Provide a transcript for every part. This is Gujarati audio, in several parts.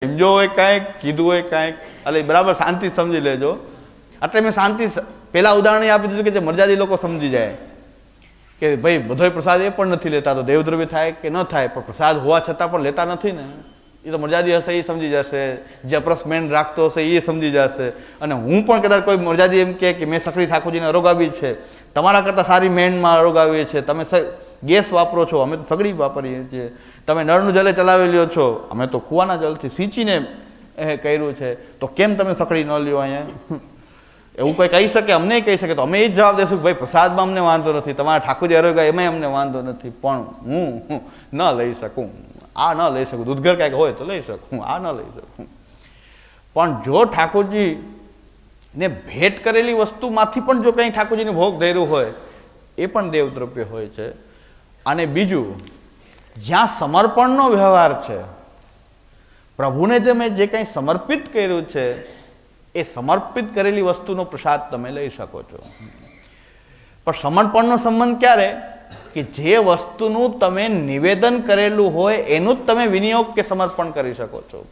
સમજો હોય કાંઈક, કીધું હોય કાંઈક, એટલે બરાબર શાંતિ સમજી લેજો. એટલે મેં શાંતિ પહેલા ઉદાહરણ આપી દીધું કે જે મર્યાદિત લોકો સમજી જાય કે ભાઈ બધોય પ્રસાદ એ પણ નથી લેતા, તો દેવદ્રવ્ય થાય કે ન થાય, પણ પ્રસાદ હોવા છતાં પણ લેતા નથી ને, એ તો મર્યાદી હશે એ સમજી જશે, જે અપ્રસમેન રાખતો હશે એ સમજી જશે. અને હું પણ કદાચ કોઈ મર્યાદી એમ કે મેં સકડી ઠાકોરજીને અરોગાવી છે, તમારા કરતાં સારી મેનમાં અરોગાવીએ છે, તમે ગેસ વાપરો છો, અમે તો સગડી વાપરીએ છીએ, તમે નળનું જલે ચલાવી લ્યો છો, અમે તો કૂવાના જલથી સિંચીને કર્યું છે, તો કેમ તમે સકડી ન લ્યો અહીંયા? એવું કોઈ કહી શકે, અમને કહી શકે, તો અમે એ જ જવાબ દઈશું કે ભાઈ પ્રસાદમાં અમને વાંધો નથી, તમારા ઠાકોરજી અરોગા એમાં અમને વાંધો નથી, પણ હું ન લઈ શકું, આ ન લઈ શકું, દૂધઘર કાંઈક હોય તો લઈ શકું, આ ન લઈ શકું. પણ જો ઠાકોરજીને ભેટ કરેલી વસ્તુમાંથી પણ જો કંઈ ઠાકોરજીને ભોગ ધર્યું હોય એ પણ દેવદ્રવ્ય હોય છે. અને બીજું, જ્યાં સમર્પણનો વ્યવહાર છે, પ્રભુને તમે જે કંઈ સમર્પિત કર્યું છે એ સમર્પિત કરેલી વસ્તુનો પ્રસાદ તમે લઈ શકો છો. પણ સમર્પણનો સંબંધ ક્યારે? કે જે વસ્તુનું તમે નિવેદન કરેલું હોય એનું જ તમે વિનિયોગ કે સમર્પણ કરી શકો છો.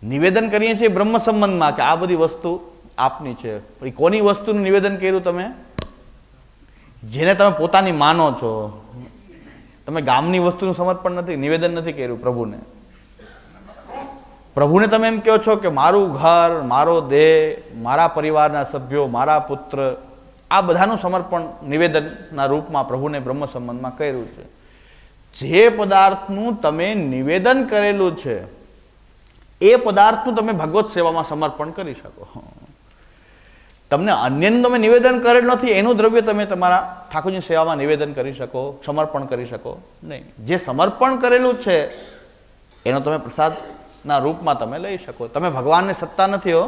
નિવેદન કરીએ છીએ બ્રહ્મ સંબંધમાં કે આ બધી વસ્તુ આપની છે, કોની વસ્તુનું નિવેદન કર્યું? તમે જેને તમે પોતાની માનો છો. તમે ગામની વસ્તુનું સમર્પણ નથી, નિવેદન નથી કર્યું પ્રભુને. પ્રભુને તમે એમ કહો છો કે મારું ઘર, મારો દેહ, મારા પરિવારના સભ્યો, મારા પુત્ર, આ બધાનું સમર્પણ નિવેદનના રૂપમાં પ્રભુને બ્રહ્મ સંબંધમાં કર્યું છે. જે પદાર્થનું તમે નિવેદન કરેલું છે એ પદાર્થનું તમે ભગવત સેવામાં સમર્પણ કરી શકો. તમને અન્યનું તમે નિવેદન કરેલ નથી એનું દ્રવ્ય તમે તમારા ઠાકોરજી સેવામાં નિવેદન કરી શકો, સમર્પણ કરી શકો નહીં. જે સમર્પણ કરેલું છે એનો તમે પ્રસાદના રૂપમાં તમે લઈ શકો. તમે ભગવાનની સત્તા નથી હો,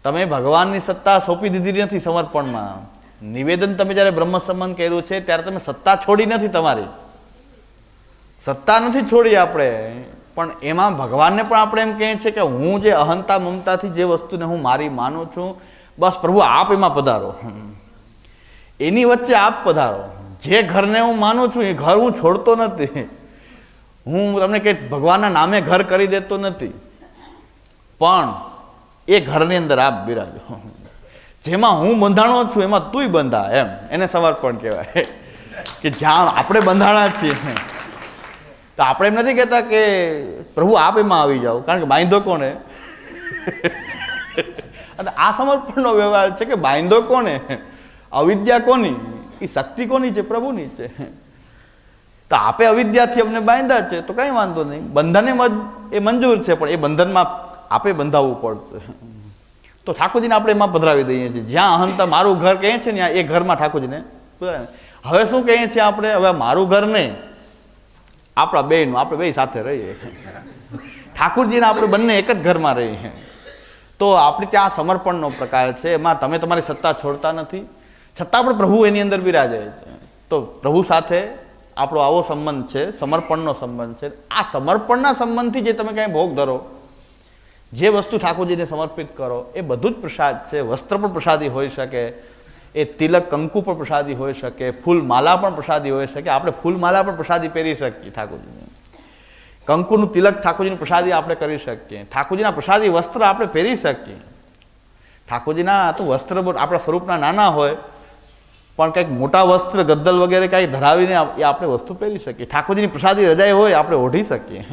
તમે ભગવાનની સત્તા સોંપી દીધી નથી સમર્પણમાં. નિવેદન તમે જ્યારે બ્રહ્મ સંબંધ કર્યું છે ત્યારે તમે સત્તા છોડી નથી, તમારી સત્તા નથી છોડી આપણે, પણ એમાં ભગવાનને પણ આપણે એમ કહીએ છીએ કે હું જે અહંતા મમતાથી જે વસ્તુને હું મારી માનું છું, બસ પ્રભુ આપ એમાં પધારો, એની વચ્ચે આપ પધારો. જે ઘરને હું માનું છું એ ઘર હું છોડતો નથી, હું તમને કે ભગવાનના નામે ઘર કરી દેતો નથી, પણ એ ઘરની અંદર આપ બિરાજો. જેમાં હું બંધાણો છું એમાં તુંય બંધા, એમ એને સમર્પણ કહેવાય. કે જ્યાં આપણે બંધાણા છીએ તો આપણે એમ નથી કહેતા કે પ્રભુ આપ એમાં આવી જાઓ, કારણ કે બાંધો કોને? અને આ સમર્પણનો વ્યવહાર છે કે બાંધો કોને? અવિદ્યા કોની? એ શક્તિ કોની છે? પ્રભુની છે. તો આપે અવિદ્યાથી અમને બાંધ્યા છે તો કંઈ વાંધો નહીં, બંધને એ મંજૂર છે, પણ એ બંધનમાં આપે બંધાવવું પડશે. તો ઠાકોરજીને આપણે એમાં પધરાવી દઈએ છીએ. જ્યાં અહંતા મારું ઘર કહે છે ને એ ઘરમાં ઠાકોરજીને પધરાવે. હવે શું કહીએ છીએ આપણે? હવે મારું ઘર નહીં, આપણા બેયનું, આપણે બે સાથે રહીએ, ઠાકોરજીને આપણે બંને એક જ ઘરમાં રહીએ. તો આપણે ત્યાં સમર્પણનો પ્રકાર છે, એમાં તમે તમારી સત્તા છોડતા નથી, છતાં પણ પ્રભુ એની અંદર બિરાજે છે. તો પ્રભુ સાથે આપણો આવો સંબંધ છે, સમર્પણનો સંબંધ છે. આ સમર્પણના સંબંધથી જે તમે કાંઈ ભોગ ધરો, જે વસ્તુ ઠાકોરજીને સમર્પિત કરો, એ બધું જ પ્રસાદ છે. વસ્ત્ર પણ પ્રસાદી હોઈ શકે, એ તિલક કંકુ પણ પ્રસાદી હોઈ શકે, ફૂલ માલા પણ પ્રસાદી હોઈ શકે. આપણે ફૂલ માલા પણ પ્રસાદી પહેરી શકીએ ઠાકોરજીને, કંકુનું તિલક ઠાકોરજીની પ્રસાદી આપણે કરી શકીએ, ઠાકોરજીના પ્રસાદી વસ્ત્ર આપણે પહેરી શકીએ. ઠાકોરજીના તો વસ્ત્ર આપણા સ્વરૂપના નાના હોય, પણ કંઈક મોટા વસ્ત્ર ગદ્દલ વગેરે કાંઈ ધરાવીને એ આપણે વસ્તુ પહેરી શકીએ. ઠાકોરજીની પ્રસાદી રજાઈ હોય આપણે ઓઢી શકીએ.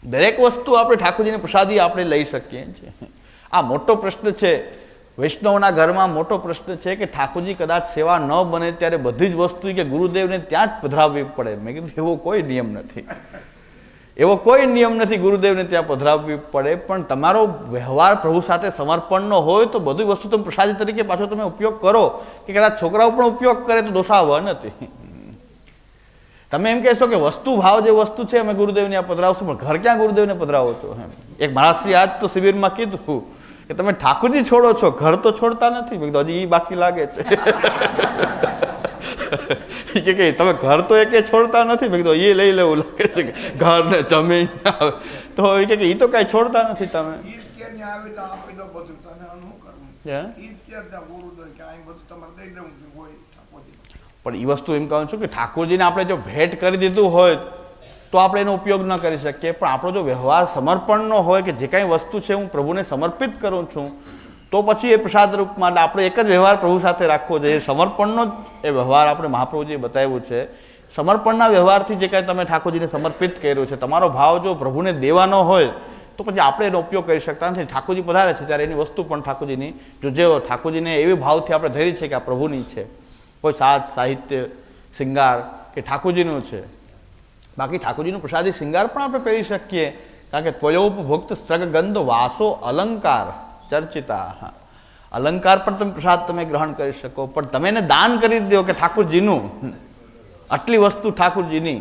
દરેક વસ્તુ આપણે ઠાકોરજીની પ્રસાદી આપણે લઈ શકીએ છીએ. આ મોટો પ્રશ્ન છે વૈષ્ણવના ઘરમાં, મોટો પ્રશ્ન છે કે ઠાકોરજી કદાચ સેવા ન બને ત્યારે બધી જ વસ્તુ કે ગુરુદેવને ત્યાં જ પધરાવવી પડે. મેં કીધું એવો કોઈ નિયમ નથી, એવો કોઈ નિયમ નથી ગુરુદેવને ત્યાં પધરાવવી પડે. પણ તમારો વ્યવહાર પ્રભુ સાથે સમર્પણનો હોય તો બધી વસ્તુ તમે પ્રસાદી તરીકે પાછો તમે ઉપયોગ કરો, કે કદાચ છોકરાઓ પણ ઉપયોગ કરે તો દોષાવવા નથી. તમે એમ કહેશો કે વસ્તુ ભાવ જે વસ્તુ છે અમે ગુરુદેવને આ પધરાવશું, પણ ઘર ક્યાં ગુરુદેવને પધરાવો છો? એક મહારાજશ્રી આજ તો શિબિરમાં કીધું કે તમે ઠાકોરજી છોડો છો, ઘર તો છોડતા નથી. મેં કીધું હજી એ બાકી લાગે છે કે તમે ઘર તો એકે છોડતા નથી. મેં કીધું એ લઈ લેવું લાગે છે કે ઘર ને જમીન, તો એ કે એ તો કઈ છોડતા નથી તમે. પણ એ વસ્તુ એમ કહું છું કે ઠાકોરજીને આપણે જો ભેટ કરી દીધું હોય તો આપણે એનો ઉપયોગ ન કરી શકીએ. પણ આપણો જો વ્યવહાર સમર્પણનો હોય કે જે કાંઈ વસ્તુ છે હું પ્રભુને સમર્પિત કરું છું, તો પછી એ પ્રસાદ રૂપમાં આપણે એક જ વ્યવહાર પ્રભુ સાથે રાખવો જોઈએ. સમર્પણનો જ એ વ્યવહાર આપણે મહાપ્રભુજીએ બતાવ્યું છે. સમર્પણના વ્યવહારથી જે કાંઈ તમે ઠાકોરજીને સમર્પિત કર્યું છે, તમારો ભાવ જો પ્રભુને દેવાનો હોય તો પછી આપણે એનો ઉપયોગ કરી શકતા નથી. ઠાકોરજી પધારે છે ત્યારે એની વસ્તુ પણ ઠાકોરજીની, જો જે ઠાકોરજીને એવી ભાવથી આપણે ધરી છે કે આ પ્રભુની છે, કોઈ સાજ સાહિત્ય શિંગાર કે ઠાકોરજીનું છે. બાકી ઠાકોરજીનું પ્રસાદી શિંગાર પણ આપણે પહેરી શકીએ, કારણ કે ત્વયોપભોક્ત સ્ત્રગંધ વાસો અલંકાર ચર્ચિતા. અલંકાર પણ તમે પ્રસાદ તમે ગ્રહણ કરી શકો, પણ તમે એને દાન કરી દો કે ઠાકોરજીનું, આટલી વસ્તુ ઠાકોરજીની,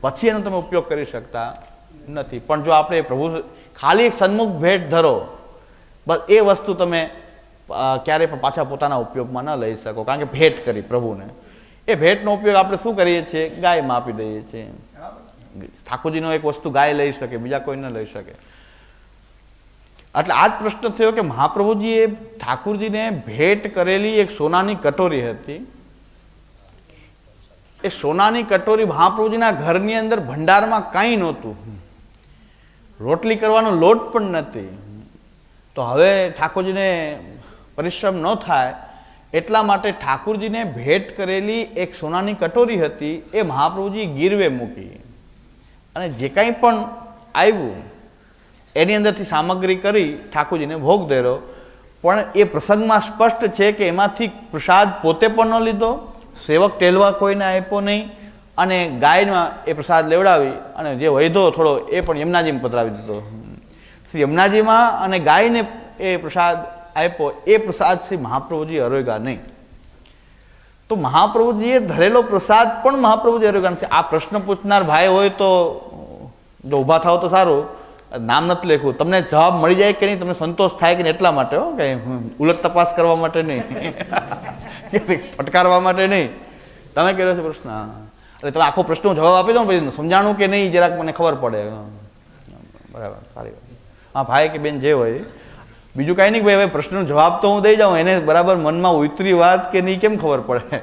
પછી એનો તમે ઉપયોગ કરી શકતા નથી. પણ જો આપણે પ્રભુ ખાલી એક સન્મુખ ભેટ ધરો, બસ એ વસ્તુ તમે ક્યારેય પણ પાછા પોતાના ઉપયોગમાં ન લઈ શકો, કારણ કે ભેટ કરી પ્રભુને. એ ભેટનો ઉપયોગ આપણે શું કરીએ છીએ? ગાયમાં આપી દઈએ છીએ. ઠાકોરજીનો એક વસ્તુ ગાય લઈ શકે, બીજા કોઈ ન લઈ શકે. એટલે આ જ પ્રશ્ન થયો કે મહાપ્રભુજીએ ઠાકોરજીને ભેટ કરેલી એક સોનાની કટોરી હતી. એ સોનાની કટોરી મહાપ્રભુજીના ઘરની અંદર ભંડારમાં કાંઈ નહોતું, રોટલી કરવાનો લોટ પણ નથી. તો હવે ઠાકોરજીને પરિશ્રમ ન થાય એટલા માટે ઠાકોરજીને ભેટ કરેલી એક સોનાની કટોરી હતી, એ મહાપ્રભુજી ગીરવે મૂકી અને જે કાંઈ પણ આવ્યું એની અંદરથી સામગ્રી કરી ઠાકોરજીને ભોગ ધર્યો. પણ એ પ્રસંગમાં સ્પષ્ટ છે કે એમાંથી પ્રસાદ પોતે પણ ન લીધો, સેવક ટેલવા કોઈને આપ્યો નહીં, અને ગાયમાં એ પ્રસાદ લેવડાવી અને જે વૈધો થોડો એ પણ યમુનાજીમાં પધરાવી દીધો. શ્રી યમુનાજીમાં અને ગાયને એ પ્રસાદ આપ્યો, એ પ્રસાદ શ્રી મહાપ્રભુજી અરોગ્યા નહીં. તો મહાપ્રભુજીએ ધરેલો પ્રસાદ પણ મહાપ્રભુજી અરોગ્યા નથી. આ પ્રશ્ન પૂછનાર ભાઈ હોય તો જો ઊભા થાવ તો સારું, નામ નથી લખ્યું, તમને જવાબ મળી જાય કે નહીં, તમને સંતોષ થાય કે નહીં એટલા માટે, હો કે ઉલટ તપાસ કરવા માટે નહીં, ફટકારવા માટે નહીં. તમે કર્યો છે પ્રશ્ન, એટલે તમે આખો પ્રશ્નનો જવાબ આપી દો, પછી સમજાણું કે નહીં જરાક મને ખબર પડે. બરાબર, સારી વાત. હા ભાઈ કે બેન જે હોય, બીજું કાંઈ નહીં ભાઈ, હવે પ્રશ્નનો જવાબ તો હું દઈ જાઉં, એને બરાબર મનમાં ઉતરી વાત કે નહીં કેમ ખબર પડે,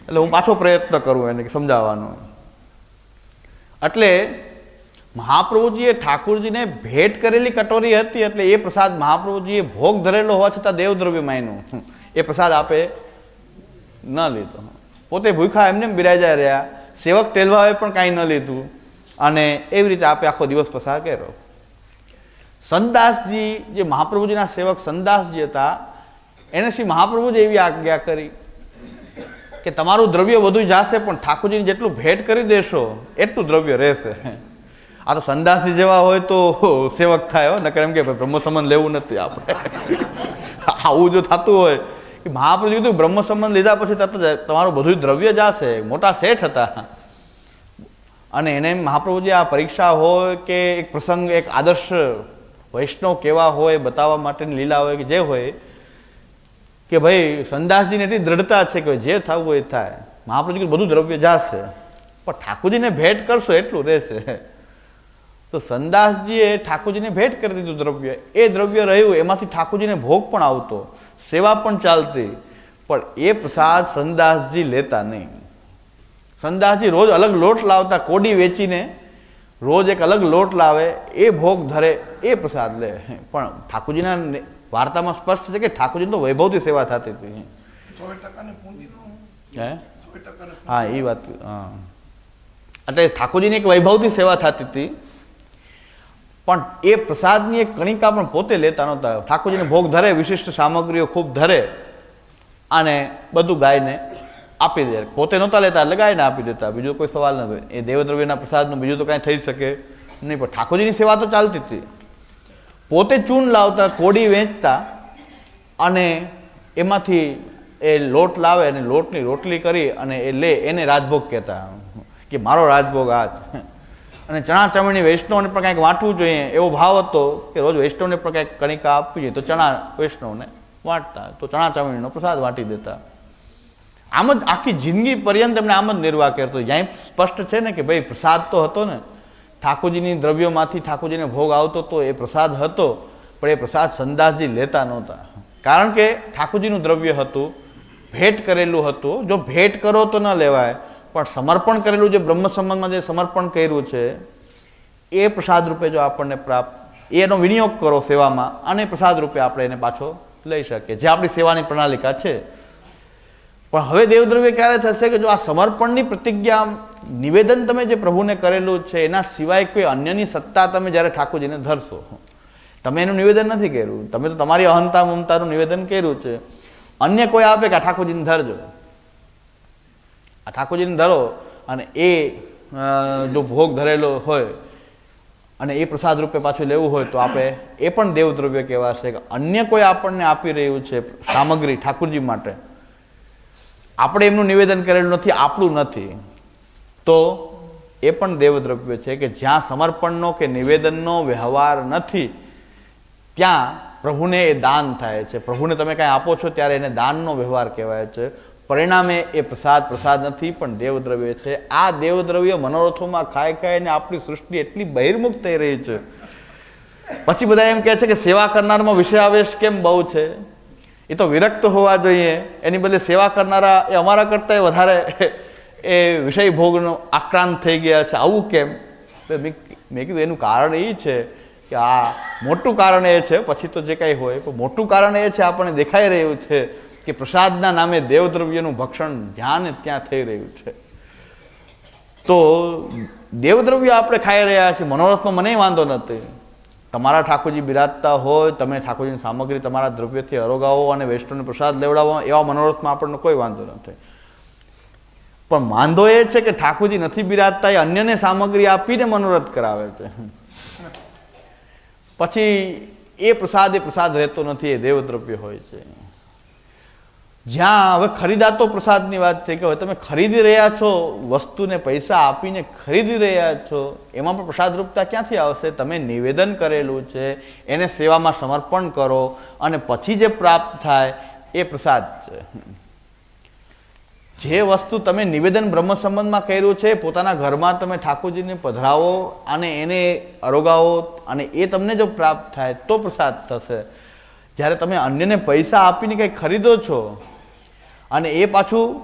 એટલે હું પાછો પ્રયત્ન કરું એને સમજાવવાનો. એટલે મહાપ્રભુજીએ ઠાકોરજીને ભેટ કરેલી કટોરી હતી, એટલે એ પ્રસાદ મહાપ્રભુજીએ ભોગ ધરેલો હોવા છતાં દેવદ્રવ્ય માન્યું, એ પ્રસાદ આપે ન લીધો. પોતે ભૂખા એમને બિરાજા રહ્યા, સેવક ટેલવાએ પણ કાંઈ ન લીધું, અને એવી રીતે આપે આખો દિવસ પસાર કર્યો. સંતદાસજી, જે મહાપ્રભુજીના સેવક સંતદાસજી હતા, એને શ્રી મહાપ્રભુજી એવી આજ્ઞા કરી કે તમારું દ્રવ્ય બધું જશે, પણ ઠાકોરજીને જેટલું ભેટ કરી દેશો એટલું દ્રવ્ય રહેશે. આ તો સંદાસજી જેવા હોય તો સેવક થાય, નકર એમ કે બ્રહ્મ સંબંધ લેવું નથી આપણે. આવું જો થતું હોય કે મહાપ્રભુ કીધું બ્રહ્મ સંબંધ લીધા પછી તરત તમારું બધું દ્રવ્ય જશે. મોટા શેઠ હતા, અને એને મહાપ્રભુજી આ પરીક્ષા હોય કે એક પ્રસંગ, એક આદર્શ વૈષ્ણવ કેવા હોય બતાવવા માટેની લીલા હોય કે જે હોય, કે ભાઈ સંદાસજીને એટલી દ્રઢતા છે કે જે થવું હોય એ થાય. મહાપ્રભુજી બધું દ્રવ્ય જશે, પણ ઠાકોરજીને ભેટ કરશો એટલું રહેશે. તો સંદાસજીએ ઠાકોરજીને ભેટ કરી દીધું દ્રવ્ય, એ દ્રવ્ય રહ્યું, એમાંથી ઠાકોરજીને ભોગ પણ આવતો, સેવા પણ ચાલતી, પણ એ પ્રસાદ સંદાસજી લેતા નહીં. સંદાસજી રોજ અલગ લોટ લાવતા, કોડી વેચીને રોજ એક અલગ લોટ લાવે, એ ભોગ ધરે, એ પ્રસાદ લે. પણ ઠાકોરજીના વાર્તામાં સ્પષ્ટ છે કે ઠાકોરજી તો વૈભવથી સેવા થતી હતી. હા એ વાત, હા, એટલે ઠાકોરજીની એક વૈભવથી સેવા થતી હતી, પણ એ પ્રસાદની એક કણિકા પણ પોતે લેતા નહોતા. ઠાકોરજીને ભોગ ધરે, વિશિષ્ટ સામગ્રીઓ ખૂબ ધરે, અને બધું ગાયને આપી દે. પોતે નહોતા લેતા એટલે ગાયને આપી દેતા, બીજો કોઈ સવાલ ન હોય. એ દેવદ્રવ્યના પ્રસાદનું બીજું તો કાંઈ થઈ શકે નહીં, પણ ઠાકોરજીની સેવા તો ચાલતી હતી. પોતે ચૂન લાવતા, કોડી વેચતા, અને એમાંથી એ લોટ લાવે અને લોટની રોટલી કરી અને એ લે, એને રાજભોગ કહેતા કે મારો રાજભોગ આ. અને ચણા ચમણી વૈષ્ણવને પણ કંઈક વાંટવું જોઈએ એવો ભાવ હતો કે રોજ વૈષ્ણવને પણ કંઈક કણિકા આપવી જોઈએ, તો ચણા વૈષ્ણવને વાંટતા, તો ચણા ચમણીનો પ્રસાદ વાંટી દેતા. આમ જ આખી જિંદગી પર્યંત એમણે આમ જ નિર્વાહ કરતો. જ્યાં સ્પષ્ટ છે ને કે ભાઈ પ્રસાદ તો હતો ને, ઠાકોરજીની દ્રવ્યોમાંથી ઠાકોરજીને ભોગ આવતો તો એ પ્રસાદ હતો, પણ એ પ્રસાદ સંદાસજી લેતા નહોતા, કારણ કે ઠાકોરજીનું દ્રવ્ય હતું, ભેટ કરેલું હતું. જો ભેટ કરો તો ન લેવાય, પણ સમર્પણ કરેલું જે બ્રહ્મ સંબંધમાં જે સમર્પણ કર્યું છે એ પ્રસાદ રૂપે જો આપણને પ્રાપ્ત, એનો વિનિયોગ કરો સેવામાં અને પ્રસાદ રૂપે આપણે એને પાછો લઈ શકીએ, જે આપણી સેવાની પ્રણાલિકા છે. પણ હવે દેવદ્રવ્ય ક્યારે થશે કે જો આ સમર્પણની પ્રતિજ્ઞા, નિવેદન તમે જે પ્રભુને કરેલું છે એના સિવાય કોઈ અન્યની સત્તા તમે જ્યારે ઠાકોરજીને ધરશો. તમે એનું નિવેદન નથી કર્યું, તમે તો તમારી અહંતા મમતાનું નિવેદન કર્યું છે. અન્ય કોઈ આપે કે આ ઠાકોરજીને ધરજો, આ ઠાકોરજીને ધરો, અને એ જો ભોગ ધરેલો હોય અને એ પ્રસાદ રૂપે પાછું લેવું હોય તો આપણે એ પણ દેવદ્રવ્ય કહેવાશે કે અન્ય કોઈ આપણને આપી રહ્યું છે સામગ્રી ઠાકોરજી માટે, આપણે એમનું નિવેદન કરેલું નથી, આપણું નથી, તો એ પણ દેવદ્રવ્ય છે કે જ્યાં સમર્પણનો કે નિવેદનનો વ્યવહાર નથી ત્યાં પ્રભુને એ દાન થાય છે. પ્રભુને તમે કાંઈ આપો છો ત્યારે એને દાનનો વ્યવહાર કહેવાય છે. પરિણામે એ પ્રસાદ નથી પણ દેવદ્રવ્ય છે. આ દેવદ્રવ્ય મનોરથોમાં ખાઈ ખાઈને આપણી સૃષ્ટિ એટલી બહિર્મુખ થઈ રહી છે. પછી બધા એમ કહે છે કે સેવા કરનારમાં વિષયાવેશ કેમ બહુ છે, એ તો વિરક્ત હોવા જોઈએ, એની બદલે સેવા કરનારા એ અમારા કરતાં વધારે એ વિષય ભોગનો આક્રાંત થઈ ગયા છે, આવું કેમ? મેં કીધું એનું કારણ એ છે કે આ મોટું કારણ એ છે, પછી તો જે કાંઈ હોય પણ મોટું કારણ એ છે આપણને દેખાઈ રહ્યું છે કે પ્રસાદના નામે દેવદ્રવ્યનું ભક્ષણ જ્યાં ને ત્યાં થઈ રહ્યું છે. તો દેવદ્રવ્ય આપણે ખાઈ રહ્યા છીએ, મનોરથમાં મને વાંધો નથી. તમારા ઠાકોરજી બિરાજતા હોય, તમે ઠાકોરજીની સામગ્રી તમારા દ્રવ્યથી અરોગાવો અને વૈષ્ણવને પ્રસાદ લેવડાવો, એવા મનોરથમાં આપણને કોઈ વાંધો નથી. પણ વાંધો એ છે કે ઠાકોરજી નથી બિરાજતા, એ અન્યને સામગ્રી આપીને મનોરથ કરાવે છે. પછી એ પ્રસાદ રહેતો નથી, એ દેવદ્રવ્ય હોય છે. જ્યાં હવે ખરીદાતો પ્રસાદની વાત થઈ કે હવે તમે ખરીદી રહ્યા છો, વસ્તુને પૈસા આપીને ખરીદી રહ્યા છો, એમાં પણ પ્રસાદ રૂપતા ક્યાંથી આવશે? તમે નિવેદન કરેલું છે એને સેવામાં સમર્પણ કરો અને પછી જે પ્રાપ્ત થાય એ પ્રસાદ છે. જે વસ્તુ તમે નિવેદન બ્રહ્મ સંબંધમાં કર્યું છે, પોતાના ઘરમાં તમે ઠાકોરજીને પધરાવો અને એને અરોગાવો અને એ તમને જો પ્રાપ્ત થાય તો પ્રસાદ થશે. જ્યારે તમે અન્યને પૈસા આપીને કંઈ ખરીદો છો અને એ પાછું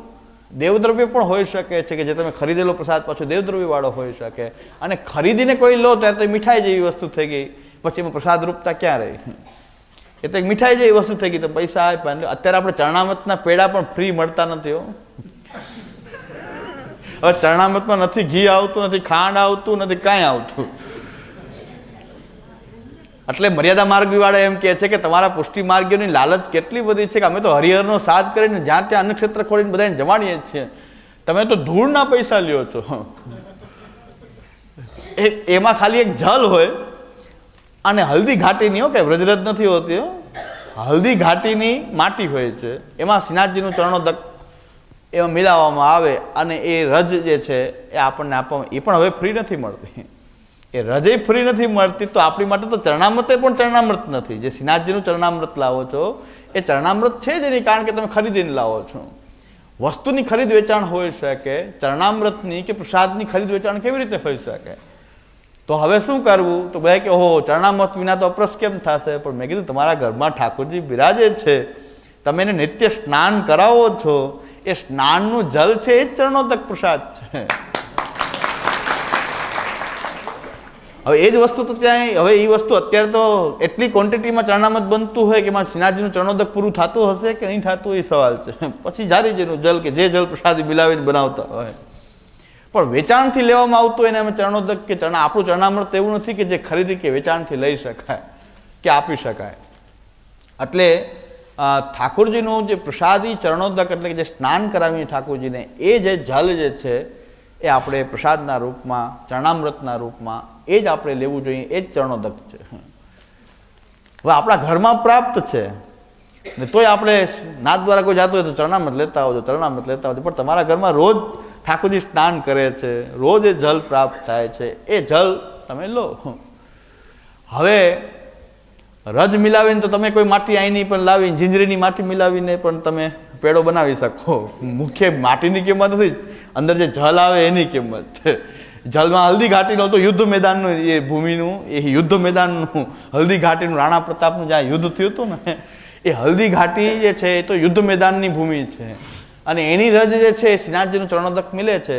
દેવદ્રવ્ય પણ હોઈ શકે છે કે જે તમે ખરીદેલો પ્રસાદ પાછો દેવદ્રવ્ય વાળો હોઈ શકે, અને ખરીદીને કોઈ લો ત્યારે તો મીઠાઈ જેવી વસ્તુ થઈ ગઈ, પછી એમાં પ્રસાદ રૂપતા ક્યાં રહી? એ તો એક મીઠાઈ જેવી વસ્તુ થઈ ગઈ, તો પૈસા આપ્યા. અત્યારે આપણે ચરણામતના પેડા પણ ફ્રી મળતા નથી. હવે ચરણામતમાં નથી ઘી આવતું, નથી ખાંડ આવતું, નથી કાંઈ આવતું. એટલે મર્યાદા માર્ગી વાળા એમ કહે છે કે તમારા પુષ્ટિ માર્ગીઓની લાલચ કેટલી બધી છે કે અમે તો હરિહરનો સાથ કરીને જ્યાં ત્યાં અન્નક્ષેત્ર ખોલીને બધાને જમાડીએ છીએ, તમે તો ધૂળના પૈસા લ્યો છો. એમાં ખાલી એક જલ હોય અને હલ્દી ઘાટીની, હો કે વ્રજરજ નથી હોતી, હલ્દી ઘાટીની માટી હોય છે, એમાં શ્રીનાથજીનું ચરણોદક એમાં મિલાવવામાં આવે અને એ રજ જે છે એ આપણને આપવામાં, એ પણ હવે ફ્રી નથી મળતી. એ રજે ફ્રી નથી મળતી તો આપણી માટે તો ચરણામૃત પણ ચરણામૃત નથી. જે શ્રીનાથજીનું ચરણામૃત લાવો છો એ ચરણામૃત છે જ નહીં, કારણ કે તમે ખરીદીને લાવો છો. વસ્તુની ખરીદ વેચાણ હોઈ શકે, ચરણામૃતની કે પ્રસાદની ખરીદ વેચાણ કેવી રીતે હોઈ શકે? તો હવે શું કરવું? તો બધા કે ઓહો ચરણામૃત વિના તો અપરસ કેમ થશે? પણ મેં કીધું તમારા ઘરમાં ઠાકોરજી બિરાજે છે, તમે એને નિત્ય સ્નાન કરાવો છો, એ સ્નાનનું જલ છે એ જ ચરણોદક પ્રસાદ છે. હવે એ જ વસ્તુ તો ત્યાં, હવે એ વસ્તુ અત્યારે તો એટલી ક્વોન્ટિટીમાં ચરણામૃત બનતું હોય કે એમાં શ્રીનાથજીનું ચરણોદક પૂરું થતું હશે કે નહીં થતું એ સવાલ છે. પછી જારીજીનું જલ કે જે જલ પ્રસાદી મિલાવીને બનાવતા હોય, પણ વેચાણથી લેવામાં આવતું એને અમે ચરણોદક કે આપણું ચરણામૃત એવું નથી કે જે ખરીદી કે વેચાણથી લઈ શકાય કે આપી શકાય. એટલે ઠાકોરજીનું જે પ્રસાદી ચરણોદક એટલે કે જે સ્નાન કરાવીને ઠાકોરજીને એ જે જલ જે છે એ આપણે પ્રસાદના રૂપમાં, ચરણામૃતના રૂપમાં એ જ આપણે લેવું જોઈએ, એ જ ચરણોદક છે. હવે આપણા ઘરમાં પ્રાપ્ત છે ને તોય આપણે નાથ દ્વારા કોઈ જતું હોય તો ચરણામૃત લેતા આવજો, ચરણામૃત લેતા આવજો. પણ તમારા ઘરમાં રોજ ઠાકોરજી સ્નાન કરે છે, રોજ એ જલ પ્રાપ્ત થાય છે, એ જલ તમે લો. હવે રજ મિલાવીને તો તમે કોઈ માટી આઈની પણ લાવીને, ઝીંઝરીની માટી મિલાવીને પણ તમે પેડો બનાવી શકો. મુખ્ય માટીની કિંમત નથી, અંદર જે જલ આવે એની કિંમત છે. જલમાં હલ્દી ઘાટીનો તો યુદ્ધ મેદાનનું, એ ભૂમિનું, એ યુદ્ધ મેદાનનું હલ્દી ઘાટીનું, રાણા પ્રતાપનું જ્યાં યુદ્ધ થયું હતું ને, એ હલ્દી ઘાટી જે છે એ તો યુદ્ધ મેદાનની ભૂમિ છે. અને એની રજ જે છે એ શ્રીનાથજીનું ચરણોદક મિલે છે,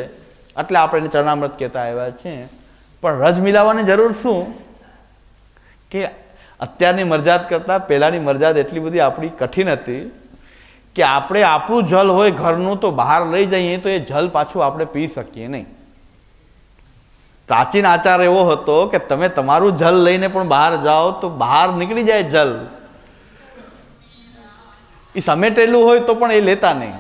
એટલે આપણે એને ચરણામૃત કહેતા આવ્યા છીએ. પણ રજ મિલાવવાની જરૂર શું કે અત્યારની મરજાદ કરતાં પહેલાંની મરજાદ એટલી બધી આપણી કઠિન હતી કે આપણે આપણું જલ હોય ઘરનું તો બહાર લઈ જઈએ તો એ જલ પાછું આપણે પી શકીએ નહીં. પ્રાચીન આચાર એવો હતો કે તમે તમારું જલ લઈને પણ બહાર જાઓ તો બહાર નીકળી જાય જલ, એ સમેટેલું હોય તો પણ એ લેતા નહીં.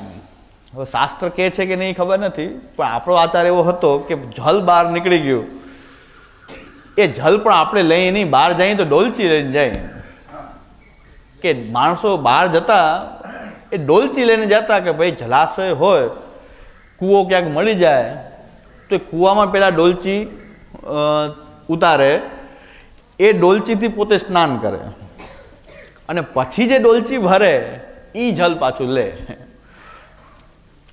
હવે શાસ્ત્ર કહે છે કે નહીં ખબર નથી, પણ આપણો આચાર એવો હતો કે જલ બહાર નીકળી ગયું, એ જલ પણ આપણે લઈએ નહીં, બહાર જઈએ તો ડોલચી લઈને જાય. કે માણસો બહાર જતા એ ડોલચી લઈને જતા કે ભાઈ જલાશય હોય, કૂવો ક્યાંક મળી જાય તો એ કૂવામાં પહેલાં ડોલચી ઉતારે, એ ડોલચીથી પોતે સ્નાન કરે અને પછી જે ડોલચી ભરે એ જલ પાછું લે.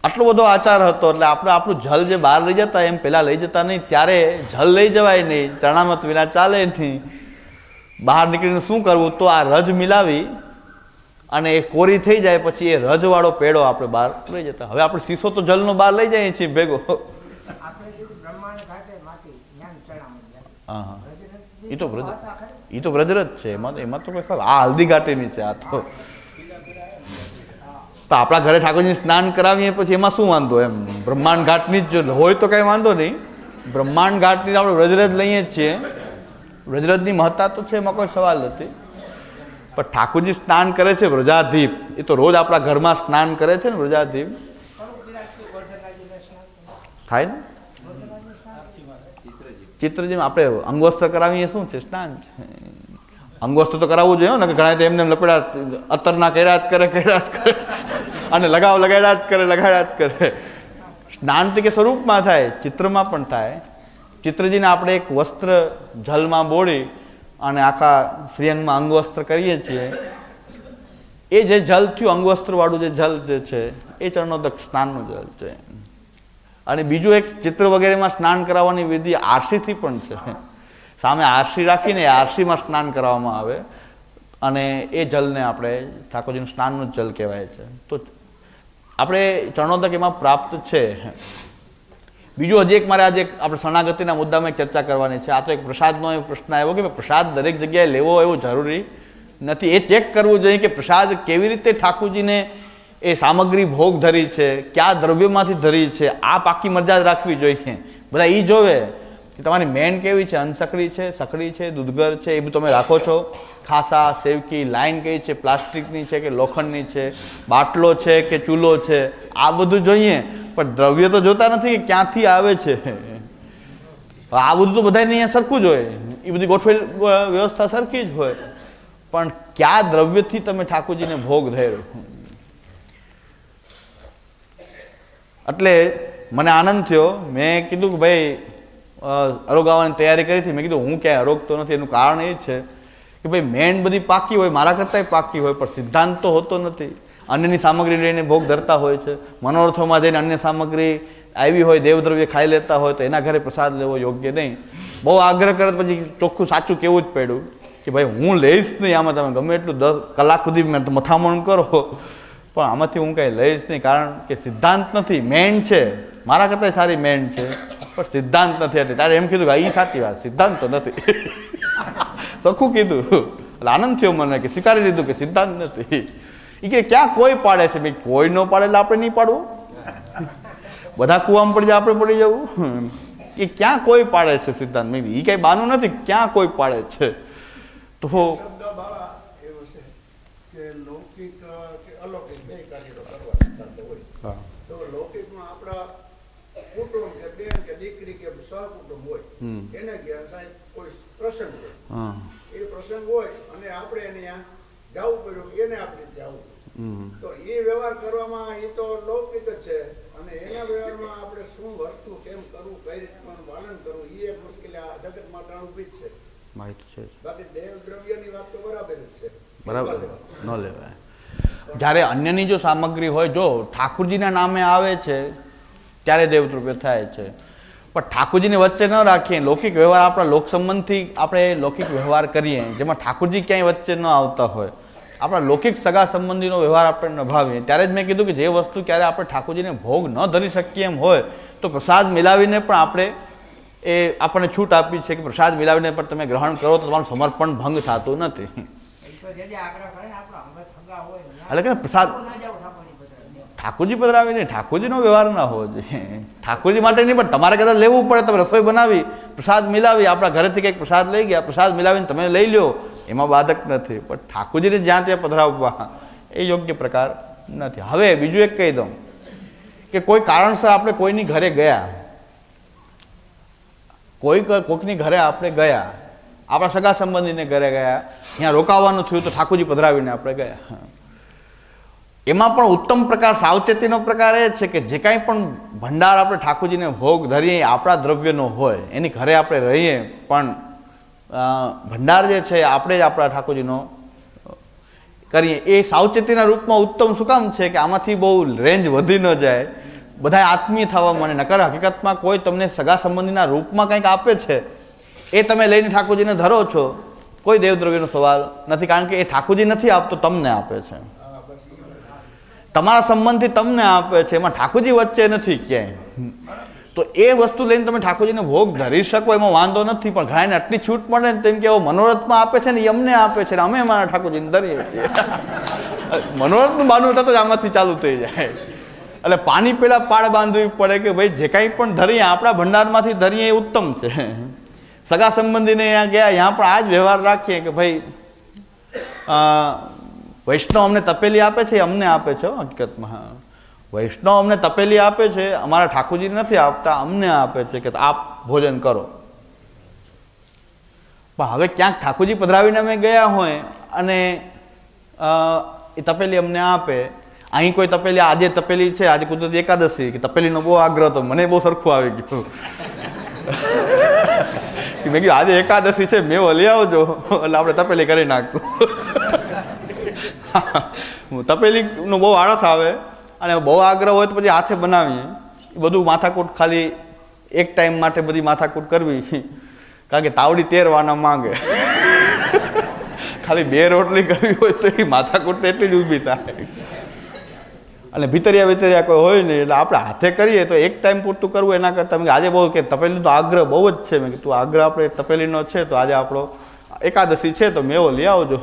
આટલો બધો આચાર હતો. એટલે આપણે આપણું જલ જે બહાર લઈ જતા એમ પહેલાં લઈ જતા નહીં. ત્યારે જલ લઈ જવાય નહીં, ચરણામૃત વિના ચાલે નહીં. બહાર નીકળીને શું કરવું, તો આ રજ મિલાવી અને એ કોરી થઈ જાય પછી એ રજવાળો પેડો આપણે બહાર લઈ જતા. હવે આપણે શીશો તો જલનો બહાર લઈ જઈએ છીએ ભેગો. હા, એ તો વ્રજરજ છે, એમાં તો કોઈ આ હલ્દી ઘાટીની છે. આ તો આપણા ઘરે ઠાકોરજી સ્નાન કરાવીએ પછી એમાં શું વાંધો, એમ બ્રહ્માંડ ઘાટની જ હોય તો કંઈ વાંધો નહીં. બ્રહ્માંડ ઘાટની આપણે વ્રજરજ લઈએ જ છીએ, વ્રજરજની મહત્તા તો છે, એમાં કોઈ સવાલ નથી. પણ ઠાકોરજી સ્નાન કરે છે વ્રજાધીપ, એ તો રોજ આપણા ઘરમાં સ્નાન કરે છે ને વ્રજાધીપ. થાય ને ચિત્રજીમાં આપણે અંગવસ્ત્ર કરાવીએ શું છે, સ્નાન છે. અંગવસ્ત્ર તો કરાવવું જોઈએ ને, કે ઘણા તો એમને લપડા અત્તરના કર્યા જ કરે અને લગાડ્યા જ કરે. સ્નાન તો કે સ્વરૂપમાં થાય, ચિત્રમાં પણ થાય. ચિત્રજીને આપણે એક વસ્ત્ર જલમાં બોળી અને આખા શ્રીઅંગમાં અંગવસ્ત્ર કરીએ છીએ. એ જે જલ થયું અંગવસ્ત્રવાળું જે જલ જે છે એ ચરણોદક સ્નાનનું જલ છે. અને બીજું એક ચિત્ર વગેરેમાં સ્નાન કરાવવાની વિધિ આરસીથી પણ છે. સામે આરસી રાખીને આરસીમાં સ્નાન કરાવવામાં આવે અને એ જલને આપણે ઠાકોરજીનું સ્નાનનું જલ કહેવાય છે. તો આપણે ચરણોદક એમાં પ્રાપ્ત છે. બીજું હજી એક મારે આજે આપણે શરણાગતિના મુદ્દામાં એક ચર્ચા કરવાની છે. આ તો એક પ્રસાદનો પ્રશ્ન આવ્યો કે પ્રસાદ દરેક જગ્યાએ લેવો એવું જરૂરી નથી. એ ચેક કરવું જોઈએ કે પ્રસાદ કેવી રીતે ઠાકોરજીને એ સામગ્રી ભોગ ધરી છે, કયા દ્રવ્યોમાંથી ધરી છે, આ પાકી મર્યાદા રાખવી જોઈએ. બધા એ જોવે કે તમારી મેન કેવી છે, અનસકડી છે, સકડી છે, દૂધગર છે, એ બધું તમે રાખો છો. ખાસા સેવકી લાઈન કઈ છે, પ્લાસ્ટિકની છે કે લોખંડની છે, બાટલો છે કે ચૂલો છે, આ બધું જોઈએ. પણ દ્રવ્ય તો જોતા નથી કે ક્યાંથી આવે છે. આ બધું તો બધાને અહીંયા સરખું જ હોય, એ બધી ગોઠવેલ વ્યવસ્થા સરખી જ હોય. પણ કયા દ્રવ્યથી તમે ઠાકોરજીને ભોગ ધર્યો. એટલે મને આનંદ થયો. મેં કીધું કે ભાઈ અરોગાવાની તૈયારી કરી હતી. મેં કીધું હું ક્યાંય અરોગતો નથી. એનું કારણ એ છે કે ભાઈ મેન બધી પાકી હોય, મારા કરતાંય પાકી હોય, પણ સિદ્ધાંત તો હોતો નથી. અન્યની સામગ્રી લઈને ભોગ ધરતા હોય છે. મનોરથોમાં જઈને અન્ય સામગ્રી આવી હોય, દેવદ્રવ્ય ખાઈ લેતા હોય તો એના ઘરે પ્રસાદ લેવો યોગ્ય નહીં. બહુ આગ્રહ કરે પછી ચોખ્ખું સાચું કેવું જ પડ્યું કે ભાઈ હું લઈશ નહીં આમાં, તમે ગમે એટલું 10 કલાક સુધી મથામણ કરો પણ આમાંથી હું કંઈ લઈશ નહીં. કારણ કે સિદ્ધાંત નથી, મેન છે. મારા કરતાં સારી મેન છે પણ સિદ્ધાંત નથી. એટલે તારે એમ કીધું કે એ સાચી વાત, સિદ્ધાંત તો નથી. સખું કીધું એટલે આનંદ થયો મને કે સ્વીકારી લીધું કે સિદ્ધાંત નથી. એ કે ક્યાં કોઈ પાડે છે? ભાઈ કોઈ ન પાડે એટલે આપણે નહીં પાડવું. બધા કૂવામાં પડી જાય આપણે પડી જવું. એ ક્યાં કોઈ પાડે છે સિદ્ધાંત? એ કંઈ બાનું નથી, ક્યાં કોઈ પાડે છે. તો કુટુંબ કે બેન કે દીકરી કે સહકુટુંબ હોય, એને ત્યાં કોઈ પ્રસંગ હોય, એ પ્રસંગ હોય અને આપણે એને ત્યાં જવું પડ્યું, એને આપણે જવું. તો એ વ્યવહાર કરવામાં એ તો લૌકિક જ છે. અને એના વ્યવહારમાં આપણે શું વર્તવું, કેમ કરવું, કઈ રીતનું પાલન કરવું, એ એક મુશ્કેલી આ જગત માટે ઊભી જ છે. બાકી દેવ દ્રવ્યની વાત તો બરાબર જ છે, બરાબર ન લેવાય. જ્યારે અન્યની જો સામગ્રી હોય, જો ઠાકોરજીના નામે આવે છે ત્યારે દેવદ્રવ્ય થાય છે. પણ ઠાકોરજીને વચ્ચે ન રાખીએ, લૌકિક વ્યવહાર આપણા લોક સંબંધથી આપણે લૌકિક વ્યવહાર કરીએ જેમાં ઠાકોરજી ક્યાંય વચ્ચે ન આવતા હોય, આપણા લૌકિક સગા સંબંધીનો વ્યવહાર આપણે નભાવીએ, ત્યારે જ મેં કીધું કે જે વસ્તુ ક્યારે આપણે ઠાકોરજીને ભોગ ન ધરી શકીએ એમ હોય તો પ્રસાદ મિલાવીને પણ આપણે એ આપણને છૂટ આપી છે કે પ્રસાદ મિલાવીને પણ તમે ગ્રહણ કરો તો તમારું સમર્પણ ભંગ થતું નથી. એટલે કે પ્રસાદ ઠાકોરજી પધરાવીને ઠાકોરજીનો વ્યવહાર ના હોવો જોઈએ. ઠાકોરજી માટે નહીં પણ તમારે કદાચ લેવું પડે, તમે રસોઈ બનાવી, પ્રસાદ મિલાવી, આપણા ઘરેથી કંઈક પ્રસાદ લઈ ગયા, પ્રસાદ મિલાવીને તમે લઈ લો, એમાં બાધક નથી. પણ ઠાકોરજીને જ્યાં ત્યાં પધરાવવા એ યોગ્ય પ્રકાર નથી. હવે બીજું એક કહી દઉં કે કોઈ કારણસર આપણે કોઈની ઘરે ગયા, કોઈકની ઘરે આપણે ગયા, આપણા સગા સંબંધીને ઘરે ગયા, ત્યાં રોકાવાનું થયું તો ઠાકોરજી પધરાવીને આપણે ગયા. એમાં પણ ઉત્તમ પ્રકાર સાવચેતીનો પ્રકાર એ છે કે જે કાંઈ પણ ભંડાર આપણે ઠાકોરજીને ભોગ ધરીએ આપણા દ્રવ્યનો હોય, એની ઘરે આપણે રહીએ પણ ભંડાર જે છે આપણે જ આપણા ઠાકોરજીનો કરીએ, એ સાવચેતીના રૂપમાં ઉત્તમ શું કામ છે કે આમાંથી બહુ રેન્જ વધી ન જાય, બધા આત્મીય થવા માંડે. નકર હકીકતમાં કોઈ તમને સગા સંબંધીના રૂપમાં કંઈક આપે છે, એ તમે લઈને ઠાકોરજીને ધરો છો, કોઈ દેવદ્રવ્યનો સવાલ નથી, કારણ કે એ ઠાકોરજી નથી આપતો, તમને આપે છે, તમારા સંબંધથી તમને આપે છે, એમાં ઠાકોરજી વચ્ચે નથી ક્યાંય. તો એ વસ્તુ લઈને તમે ઠાકોરજીને ભોગ ધરી શકો એમાં વાંધો નથી, પણ ઘણાને આટલી છૂટ મળે ને તેમ કે મનોરથમાં આપે છે ને એ અમને આપે છે ને અમે અમારા ઠાકોરજીને ધરીએ છીએ. મનોરથનું બાંધવું થતું જ આમાંથી ચાલુ થઈ જાય. એટલે પાણી પેલા પાળ બાંધવી પડે કે ભાઈ જે કાંઈ પણ ધરીએ આપણા ભંડારમાંથી ધરીએ એ ઉત્તમ છે. સગા સંબંધીને અહીંયા ગયા, ત્યાં પણ આ જ વ્યવહાર રાખીએ કે ભાઈ વૈષ્ણવ અમને તપેલી આપે છે, અમને આપે છે. હકીકતમાં વૈષ્ણવ અમને તપેલી આપે છે, અમારા ઠાકોરજી નથી આપતા, અમને આપે છે કે આપ ભોજન કરો. પણ હવે ક્યાંક ઠાકોરજી પધરાવીને અમે ગયા હોય અને એ તપેલી અમને આપે, અહીં કોઈ તપેલી, આજે તપેલી છે, આજે કુદરતી એકાદશી, કે તપેલીનો બહુ આગ્રહ હતો, મને બહુ સરખું આવી ગયું. મેં કીધું આજે એકાદશી છે, મેવો લઈ આવજો એટલે આપણે તપેલી કરી નાખશું. તપેલીનો બહુ આળસ આવે અને બહુ આગ્રહ હોય તો પછી હાથે બનાવીએ. એ બધું માથાકૂટ ખાલી એક ટાઈમ માટે બધી માથાકૂટ કરવી, કારણ કે તાવડી તેરવાના માંગે. ખાલી 2 રોટલી કરવી હોય તો એ માથાકૂટ એટલી જ ઊભી થાય. અને ભીતરિયા કોઈ હોય નહીં, એટલે આપણે હાથે કરીએ તો એક ટાઈમ પૂરતું કરવું, એના કરતાં આજે બહુ કે તપેલીનો આગ્રહ બહુ જ છે. મેં કીધું તું આગ્રહ આપણે તપેલીનો છે તો આજે આપણો એકાદશી છે તો મેવો લઈ આવજો,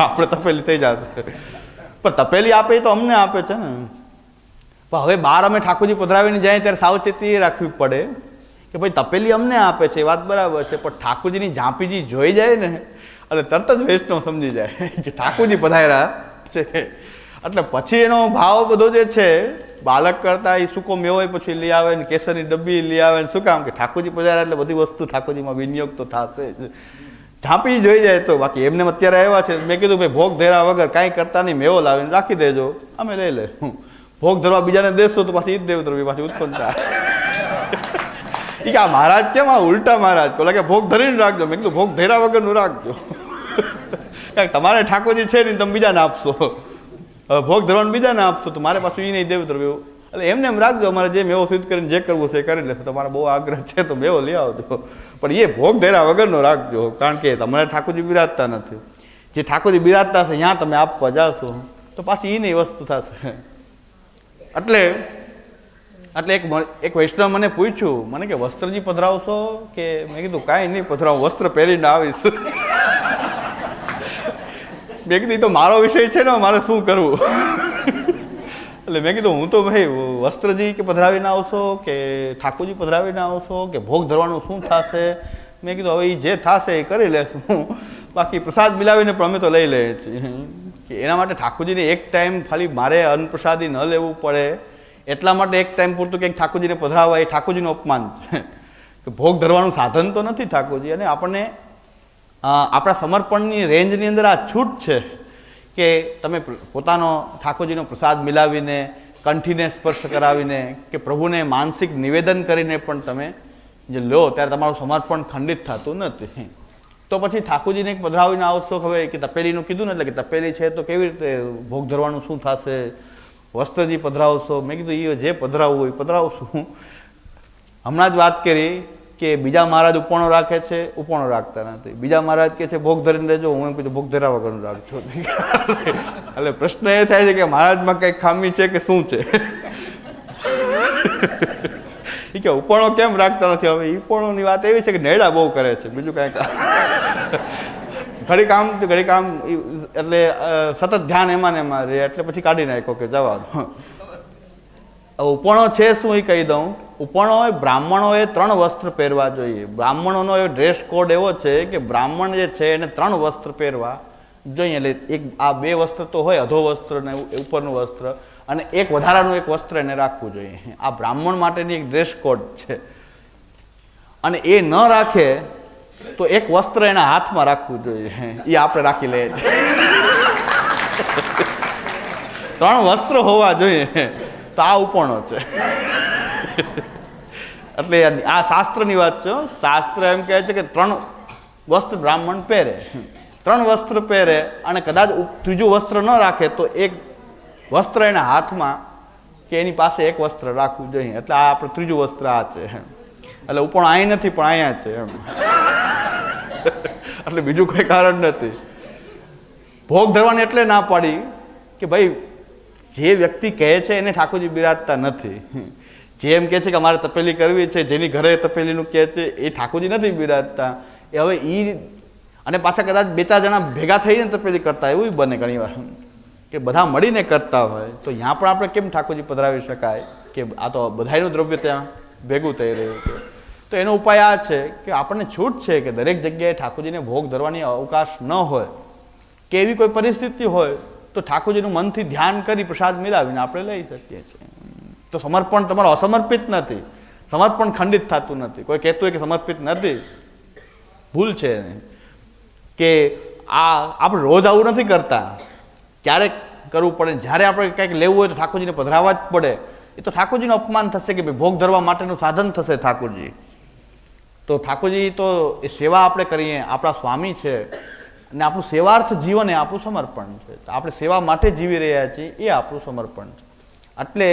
આપણે તપેલી થઈ જશે. પણ તપેલી આપે એ તો અમને આપે છે ને. પણ હવે બહાર અમે ઠાકોરજી પધરાવીને જાય ત્યારે સાવચેતી એ રાખવી પડે કે ભાઈ તપેલી અમને આપે છે, એ વાત બરાબર છે, પણ ઠાકોરજીની ઝાંપીજી જોઈ જાય ને એટલે તરત જ વૈષ્ણવ સમજી જાય કે ઠાકોરજી પધાર્યા છે. એટલે પછી એનો ભાવ બધો જે છે બાળક કરતા એ સૂકો મેવો પછી લઈ આવે ને કેસરની ડબ્બી લઈ આવે ને, શું કામ કે ઠાકોરજી પધાર્યા એટલે બધી વસ્તુ ઠાકોરજીમાં વિનિયોગ તો થશે જ. ઝાંપી જોઈ જાય તો બાકી એમને અત્યારે આવ્યા છે, મેં કીધું ભાઈ ભોગ ધર્યા વગર કાંઈ કરતા નહીં, મેવો લાવીને રાખી દેજો, અમે લઈ લે. ભોગ ધરવા બીજાને દેશો તો પાછી ઈદ દેવદ્રવ્ય પાછી ઉત્પન્ન થાય. એ કે આ મહારાજ કેમ આ ઉલટા મહારાજ બોલા કે ભોગ ધરીને રાખજો. મેં કીધું ભોગ ધર્યા વગરનું રાખજો, કારણ તમારે ઠાકોરજી છે નહીં, તમે બીજાને આપશો. હવે ભોગ ધરવાનું બીજાને આપશો તો મારે પાછું એ નહીં દેવદ્રવ્ય, એટલે એમને એમ રાખજો, અમારે જે મેવો સિદ્ધ કરીને જે કરવું છે એ કરી લેશો. તમારે બહુ આગ્રહ છે તો મેવો લઈ આવજો, પણ એ ભોગ ધર્યા વગરનો રાખજો, કારણ કે તમારે ઠાકોરજી બિરાજતા નથી. જે ઠાકોરજી બિરાજતા હશે ત્યાં તમે આપવા જાશો તો પાછી એ નહીં વસ્તુ થશે. એટલે એક વૈષ્ણવ મને પૂછ્યું, મને કે વસ્ત્રજી પધરાવશો કે? મેં કીધું કાંઈ નહીં પધરાવું, વસ્ત્ર પહેરીને આવીશ. મેં કીધું તો મારો વિષય છે ને, મારે શું કરવું? એટલે મેં કીધું હું તો ભાઈ વસ્ત્રજી કે પધરાવીને આવશો કે ઠાકોરજી પધરાવીને આવશો કે ભોગ ધરવાનું શું થશે? મેં કીધું હવે એ જે થશે એ કરી લેશું, બાકી પ્રસાદ મિલાવીને પણ અમે તો લઈ લઈએ છીએ. કે એના માટે ઠાકોરજીને એક ટાઈમ ખાલી મારે અન્નપ્રસાદી ન લેવું પડે એટલા માટે એક ટાઈમ પૂરતું કંઈક ઠાકોરજીને પધરાવવા એ ઠાકોરજીનું અપમાન છે. કે ભોગ ધરવાનું સાધન તો નથી ઠાકોરજી, અને આપણને આપણા સમર્પણની રેન્જની અંદર આ છૂટ છે કે તમે પોતાનો ઠાકોરજીનો પ્રસાદ મિલાવીને, કંઠીને સ્પર્શ કરાવીને કે પ્રભુને માનસિક નિવેદન કરીને પણ તમે જે લો ત્યારે તમારું સમર્પણ ખંડિત થતું નથી. તો પછી ઠાકોરજીને એક પધરાવીને આવશો, હવે કે તપેલીનું કીધું ને, એટલે કે તપેલી છે તો કેવી રીતે ભોગ ધરવાનું શું થશે? વસ્ત્રજી પધરાવશો, મેં કીધું એ જે પધરાવવું હોય પધરાવશું. હમણાં જ વાત કરી કે બીજા મહારાજ ઉપણો રાખે છે, ઉપણો રાખતા નથી. બીજા મહારાજ કે છે ભોગ ધરીને રહેજો, હું એમ કહું ભોગ ધર્યા વગરનું રાખજો. એટલે પ્રશ્ન એ થાય છે કે મહારાજમાં કંઈક ખામી છે કે શું છે. એ કે ઉપણો કેમ રાખતા નથી? હવે ઉપણોની વાત એવી છે કે નેડા બહુ કરે છે, બીજું કાંઈક ઘડી કામ એટલે સતત ધ્યાન એમાં ને એમાં રહે, એટલે પછી કાઢી નાખ્યો કે જવા દો. ઉપણો છે શું એ કહી દઉં. ઉપણોએ બ્રાહ્મણોએ 3 વસ્ત્ર પહેરવા જોઈએ. બ્રાહ્મણોનો એ ડ્રેસ કોડ એવો છે કે બ્રાહ્મણ જે છે એને 3 વસ્ત્ર પહેરવા જોઈએ. એટલે એક આ 2 વસ્ત્ર તો હોય, અધો વસ્ત્ર ને ઉપરનું વસ્ત્ર, અને એક વધારાનું એક વસ્ત્ર એને રાખવું જોઈએ. આ બ્રાહ્મણ માટેની એક ડ્રેસ કોડ છે. અને એ ન રાખે તો એક વસ્ત્ર એના હાથમાં રાખવું જોઈએ. એ આપણે રાખી લઈએ. 3 વસ્ત્ર હોવા જોઈએ. તો આ ઉપણો છે. એટલે આ શાસ્ત્રની વાત છે. શાસ્ત્ર એમ કહે છે કે 3 વસ્ત્ર બ્રાહ્મણ પહેરે, 3 વસ્ત્ર પહેરે, અને કદાચ ત્રીજું વસ્ત્ર ન રાખે તો એક વસ્ત્ર એના હાથમાં કે એની પાસે એક વસ્ત્ર રાખવું જોઈએ. એટલે આ આપણે ત્રીજું વસ્ત્ર આ છે. એટલે ઉપણ અહીં નથી પણ અહીંયા છે એમ. એટલે બીજું કોઈ કારણ નથી. ભોગ ધરવાની એટલે ના પાડી કે ભાઈ જે વ્યક્તિ કહે છે એને ઠાકોરજી બિરાજતા નથી. જે એમ કહે છે કે અમારે તપેલી કરવી છે, જેની ઘરે તપેલીનું કહે છે એ ઠાકોરજી નથી બિરાજતા. એ હવે અને પાછા કદાચ 2-4 જણા ભેગા થઈને તપેલી કરતા, એવું બને ઘણી વાર કે બધા મળીને કરતા હોય. તો ત્યાં પણ આપણે કેમ ઠાકોરજી પધરાવી શકાય કે આ તો બધાયનું દ્રવ્ય ત્યાં ભેગું થઈ રહ્યું છે. તો એનો ઉપાય આ છે કે આપણને છૂટ છે કે દરેક જગ્યાએ ઠાકોરજીને ભોગ ધરવાની અવકાશ ન હોય કે એવી કોઈ પરિસ્થિતિ હોય તો ઠાકોરજીનું મનથી ધ્યાન કરી પ્રસાદ મિલાવીને આપણે લઈ શકીએ છીએ. તો સમર્પણ તમારું અસમર્પિત નથી, સમર્પણ ખંડિત થતું નથી. કોઈ કહેતું હોય કે સમર્પિત નથી, ભૂલ છે. કે આપણે રોજ આવું નથી કરતા, ક્યારેક કરવું પડે. જ્યારે આપણે કંઈક લેવું હોય તો ઠાકોરજીને પધરાવવા જ પડે. એ તો ઠાકોરજીનું અપમાન થશે કે ભાઈ ભોગ ધરવા માટેનું સાધન થશે ઠાકોરજી. તો ઠાકોરજી તો એ સેવા આપણે કરીએ, આપણા સ્વામી છે, અને આપણું સેવાર્થ જીવન એ આપણું સમર્પણ છે. આપણે સેવા માટે જીવી રહ્યા છીએ, એ આપણું સમર્પણ છે. એટલે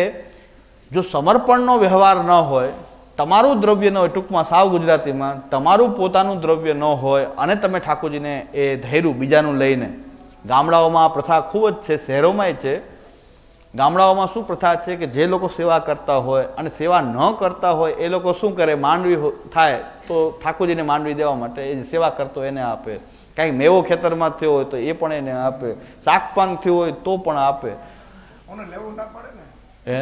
જો સમર્પણનો વ્યવહાર ન હોય, તમારું દ્રવ્ય ન હોય, ટૂંકમાં સાવ ગુજરાતીમાં તમારું પોતાનું દ્રવ્ય ન હોય, અને તમે ઠાકોરજીને એ ધૈર્યું બીજાનું લઈને, ગામડાઓમાં પ્રથા ખૂબ જ છે, શહેરોમાંય છે. ગામડાઓમાં શું પ્રથા છે કે જે લોકો સેવા કરતા હોય અને સેવા ન કરતા હોય એ લોકો શું કરે, માંડવી થાય તો ઠાકોરજીને માંડવી દેવા માટે એ સેવા કરતો એને આપે. કાંઈક મેવો ખેતરમાં થયો હોય તો એ પણ એને આપે, શાકપાન થયું હોય તો પણ આપે. હે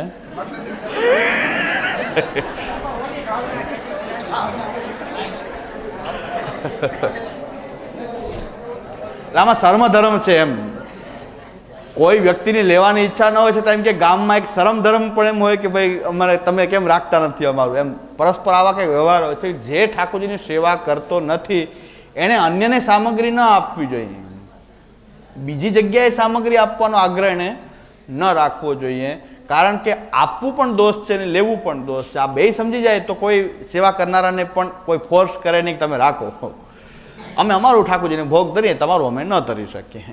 આમાં સર્મધર્મ છે. એમ કોઈ વ્યક્તિની લેવાની ઈચ્છા ન હોય છતાં એમ કે ગામમાં એક શરમ ધર્મ પણ એમ હોય કે ભાઈ અમારે તમે કેમ રાખતા નથી અમારું. એમ પરસ્પર આવા કંઈક વ્યવહાર હોય છે. જે ઠાકોરજીની સેવા કરતો નથી એણે અન્યને સામગ્રી ન આપવી જોઈએ, બીજી જગ્યાએ સામગ્રી આપવાનો આગ્રહ એને ન રાખવો જોઈએ. કારણ કે આપવું પણ દોષ છે અને લેવું પણ દોષ છે. આ બે સમજી જાય તો કોઈ સેવા કરનારાને પણ કોઈ ફોર્સ કરે નહીં કે તમે રાખો, અમે અમારું ઠાકોરજીને ભોગ ધરીએ, તમારું અમે ન ધરી શકીએ.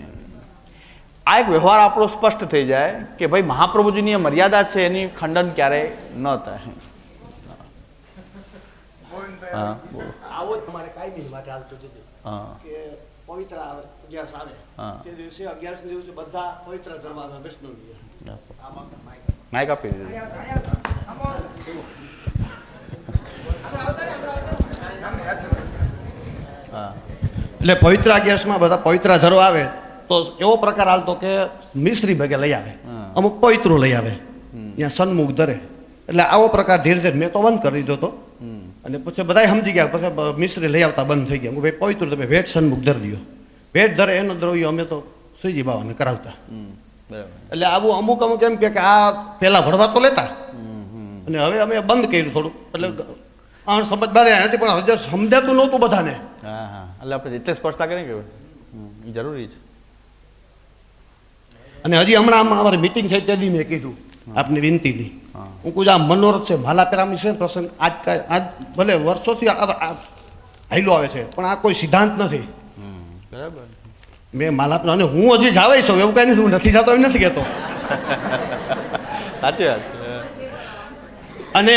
આ એક વ્યવહાર આપણો સ્પષ્ટ થઈ જાય કે ભાઈ મહાપ્રભુજીની મર્યાદા છે, એની ખંડન ક્યારેય ન થાય. હા, આવો તમારે કાયમી માટે હાલતું જતું કે પવિત્ર 11 આવે તે દિવસે 11 દિવસે બધા પવિત્ર ધરવાના વૈષ્ણવ માઇક આપી દીધું. એટલે પવિત્ર 11માં બધા પવિત્ર ધરો આવે તો એવો પ્રકાર હાલતો કે મિશ્રી ભેગે લઈ આવે, અમુક પવિત્રો લઈ આવે, ત્યાં સન્મુખ ધરે. એટલે આવો પ્રકાર ધીરે ધીરે મેં તો બંધ કરી દીધો હતો. અને પછી બધા સમજી ગયા, પછી મિશ્રી લઈ આવતા બંધ થઈ ગયા. હું ભાઈ પવિત્ર તમે ભેટ સન્મુખ ધરી દો, ભેટ ધરે એનો દ્રવ્ય અમે તો શ્રીજી બાવાને કરાવતા. એટલે આવું અમુક અમુક એમ કે આ પેલા ભરવા તો લેતા અને હવે અમે બંધ કર્યું થોડું. એટલે સમજદારી નથી પણ હજુ સમજાતું નહોતું બધાને. હા હા, એટલે આપણે એટલે સ્પષ્ટતા કરીએ કે એ જરૂરી છે. અને હજી હમણાં અમારી મિટિંગ થઈ તેથી મેં કીધું આપની વિનંતીની, હું કહું આ મનોરથ છે, માલાપેરામી છે પ્રસંગ, આજ ભલે વર્ષોથી હાઈલો આવે છે પણ આ કોઈ સિદ્ધાંત નથી. બરાબર. મેં માલાપેરા અને હું હજી જાવાય છું એવું કઈ નથી, હું નથી જતો એમ નથી કહેતો. સાચી વાત. અને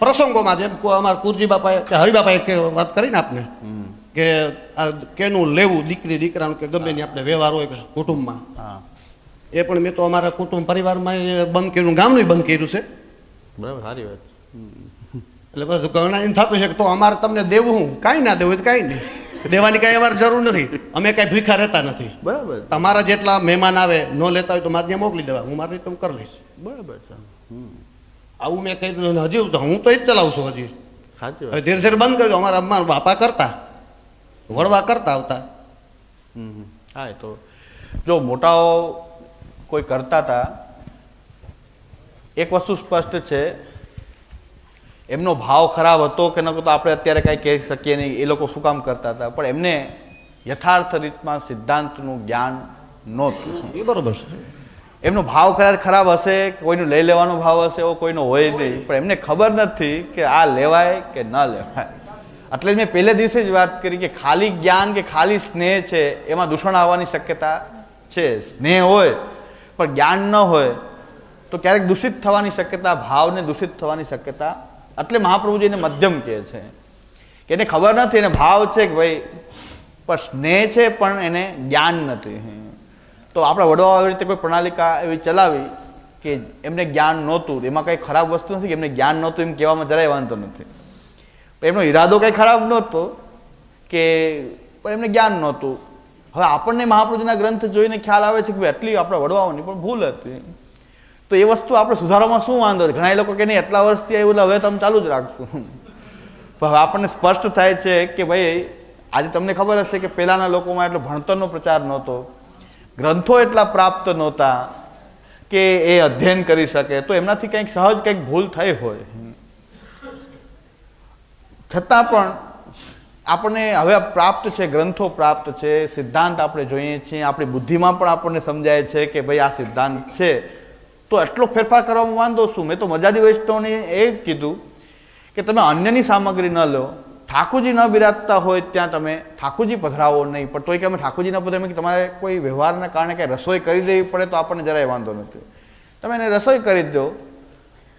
પ્રસંગોમાં જેમ અમારા કુરજી બાપાએ કે હરિબાપાએ કે વાત કરીને આપને કે આ કેનું લેવું દીકરી દીકરાનું કે ગમે ની આપણે વ્યવહાર હોય કે કુટુંબમાં, એ પણ મેં તો અમારા કુટુંબ પરિવારમાં બંધ કર્યું, ગામનું બંધ કર્યું છે. બરાબર, સારી વાત. એટલે બસ ઘણા એમ થતું છે કે તો અમારે તમને દેવું હું કાંઈ ના દેવું તો કાંઈ નહીં, દેવાની કાંઈ અમારે જરૂર નથી, અમે કાંઈ ભૂખા રહેતા નથી. બરાબર, તમારા જેટલા મહેમાન આવે ન લેતા હોય તો મારે ત્યાં મોકલી દેવા, હું મારી રીતે હું કરી લઈશ. બરાબર છે. આવું મેં કહી દીધું. હજી હું તો એ જ ચલાવું છું. હજી સાચી હવે ધીરે ધીરે બંધ કરી દો. અમારા બાપા કરતા, વડવા કરતા આવતા. હા, એ તો જો મોટાઓ કોઈ કરતા હતા, એક વસ્તુ સ્પષ્ટ છે, એમનો ભાવ ખરાબ હતો કે ન તો આપણે અત્યારે કાંઈ કહી શકીએ નહીં એ લોકો શું કામ કરતા હતા, પણ એમને યથાર્થ રીતમાં સિદ્ધાંતનું જ્ઞાન નહોતું. એ બરોબર છે. એમનો ભાવ કદાચ ખરાબ હશે, કોઈનું લઈ લેવાનો ભાવ હશે, એવો કોઈનો હોય નહીં, પણ એમને ખબર નથી કે આ લેવાય કે ન લેવાય. એટલે જ મેં પહેલે દિવસે જ વાત કરી કે ખાલી જ્ઞાન કે ખાલી સ્નેહ છે એમાં દૂષણ આવવાની શક્યતા છે. સ્નેહ હોય પણ જ્ઞાન ન હોય તો ક્યારેક દૂષિત થવાની શક્યતા, ભાવને દૂષિત થવાની શક્યતા. એટલે મહાપ્રભુજીને મધ્યમ કહે છે કે એને ખબર નથી, એને ભાવ છે કે ભાઈ પણ સ્નેહ છે પણ એને જ્ઞાન નથી. તો આપણા વડવાઓ આવી રીતે કોઈ પ્રણાલિકા એવી ચલાવી કે એમને જ્ઞાન નહોતું, એમાં કંઈ ખરાબ વસ્તુ નથી કે એમને જ્ઞાન નહોતું એમ કહેવામાં જરાય વાંધો નથી. એમનો ઈરાદો કંઈ ખરાબ નહોતો કે પણ એમને જ્ઞાન નહોતું. હવે આપણને મહાપ્રભુજીના ગ્રંથ જોઈને ખ્યાલ આવે છે કે ભાઈ એટલી આપણા વડવાઓની પણ ભૂલ હતી. તો એ વસ્તુ આપણે સુધારવામાં શું વાંધો છે? ઘણા લોકો કે નહીં એટલા વર્ષથી આવ્યું એટલે હવે તમે ચાલુ જ રાખશું. પણ હવે આપણને સ્પષ્ટ થાય છે કે ભાઈ આજે તમને ખબર હશે કે પહેલાંના લોકોમાં એટલો ભણતરનો પ્રચાર નહોતો, ગ્રંથો એટલા પ્રાપ્ત નહોતા કે એ અધ્યયન કરી શકે, તો એમનાથી કંઈક સહજ કંઈક ભૂલ થઈ હોય. છતાં પણ આપણને હવે પ્રાપ્ત છે, ગ્રંથો પ્રાપ્ત છે, સિદ્ધાંત આપણે જોઈએ છીએ, આપણી બુદ્ધિમાં પણ આપણને સમજાય છે કે ભાઈ આ સિદ્ધાંત છે, તો એટલો ફેરફાર કરવામાં વાંધો શું? મેં તો મર્યાદી વૈષ્ણવને એ જ કીધું કે તમે અન્યની સામગ્રી ન લો, ઠાકોરજી ન બિરાજતા હોય ત્યાં તમે ઠાકોરજી પધરાવો નહીં, પણ તોય કે અમે ઠાકોરજી ન પધરાવીએ કે તમારે કોઈ વ્યવહારના કારણે કંઈ રસોઈ કરી દેવી પડે તો આપણને જરાય વાંધો નથી. તમે એને રસોઈ કરી દો,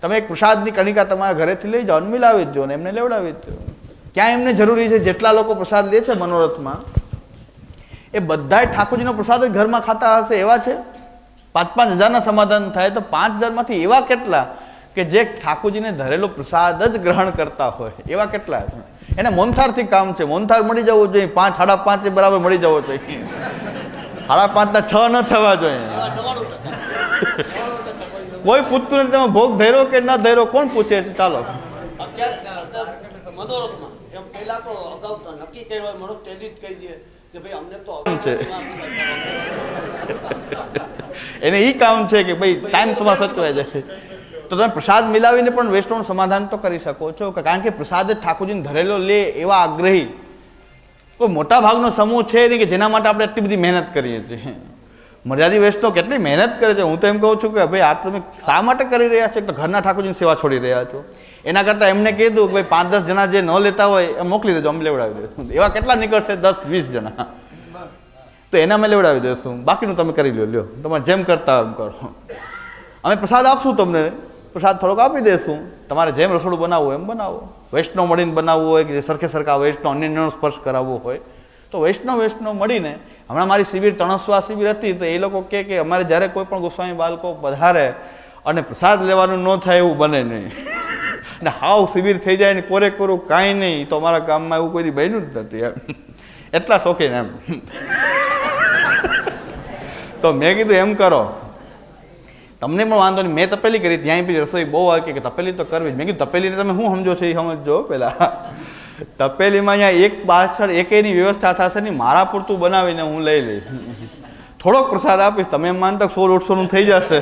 તમે એક પ્રસાદની કણિકા તમારા ઘરેથી લઈ જાઓ અને મિલાવી દો ને એમને લેવડાવી દો. ક્યાં એમને જરૂરી છે જેટલા લોકો પ્રસાદ લે છે મનોરથમાં એ બધાય ઠાકોરજીનો પ્રસાદ જ ઘરમાં ખાતા હશે એવા છે? 5,000 હજારના સમાધાન થાય તો 5,000માંથી એવા કેટલા કે જે ઠાકોરજીને ધરેલો પ્રસાદ જ ગ્રહણ કરતા હોય એવા કેટલા? એને મોનથારથી કામ છે, મોનથાર મળી જવું જોઈએ, 5, 5.5 બરાબર મળી જવો જોઈએ, 5.5 ના 6 ન થવા જોઈએ. કોઈ પૂછતું નથી તમે ભોગ ધર્યો કે ન ધર્યો, કોણ પૂછે છે? ચાલો એને ઈ કામ છે કે ભાઈ ટાઈમ તમારે સચવાઈ જાય. તો તમે પ્રસાદ મિલાવીને પણ વૈષ્ણવનું સમાધાન તો કરી શકો છો, કારણ કે પ્રસાદ જ ઠાકોરજીને ધરેલો લે એવા આગ્રહી કોઈ મોટા ભાગનો સમૂહ છે નહીં કે જેના માટે આપણે એટલી બધી મહેનત કરીએ છીએ. મર્યાદી વૈષ્ણવ કેટલી મહેનત કરે છે. હું તો એમ કહું છું કે ભાઈ આ તમે શા માટે કરી રહ્યા છો? એક તો ઘરના ઠાકોરજીની સેવા છોડી રહ્યા છો. એના કરતાં એમને કીધું કે ભાઈ 5-10 જણા જે ન લેતા હોય એ મોકલી દેજો, અમે લેવડાવી દઈશું. એવા કેટલા નીકળશે? 10-20 જણા, તો એને અમે લેવડાવી દઈશું, બાકીનું તમે કરી લ્યો, તમારે જેમ કરતા એમ કરો. અમે પ્રસાદ આપશું તમને, પ્રસાદ થોડોક આપી દઈશું, તમારે જેમ રસોડું બનાવવું એમ બનાવો. વૈષ્ણવ મળીને બનાવવું હોય કે સરખે સરખા વૈષ્ણવ અન્યનો સ્પર્શ કરાવવો હોય તો વૈષ્ણવ મળીને. હમણાં મારી શિબિર 300 શિબિર હતી તો એ લોકો કે અમારે જ્યારે કોઈ પણ ગોસ્વામી બાળકો પધારે અને પ્રસાદ લેવાનું ન થાય એવું બને નહીં ને હાવ શિબિર થઈ જાય ને કોરે કોરું કાંઈ નહીં, તો અમારા ગામમાં એવું કોઈ બન્યું જ નથી એમ, એટલા શોખીન એમ. તો મેં કીધું એમ કરો, તમને પણ વાંધો નહીં, મેં તપેલી કરી, ત્યાં બી રસોઈ બહુ આવે કે તપેલી તો કરવી જ. મેં કીધું તપેલીને તમે શું સમજો છો એ સમજો પહેલાં. તપેલીમાં અહીંયા એક પાછળ એકેયની વ્યવસ્થા થશે નહીં, મારા પૂરતું બનાવીને હું લઈ લઈશ, થોડોક પ્રસાદ આપીશ, તમે એમ માનતા 100-150નું થઈ જશે,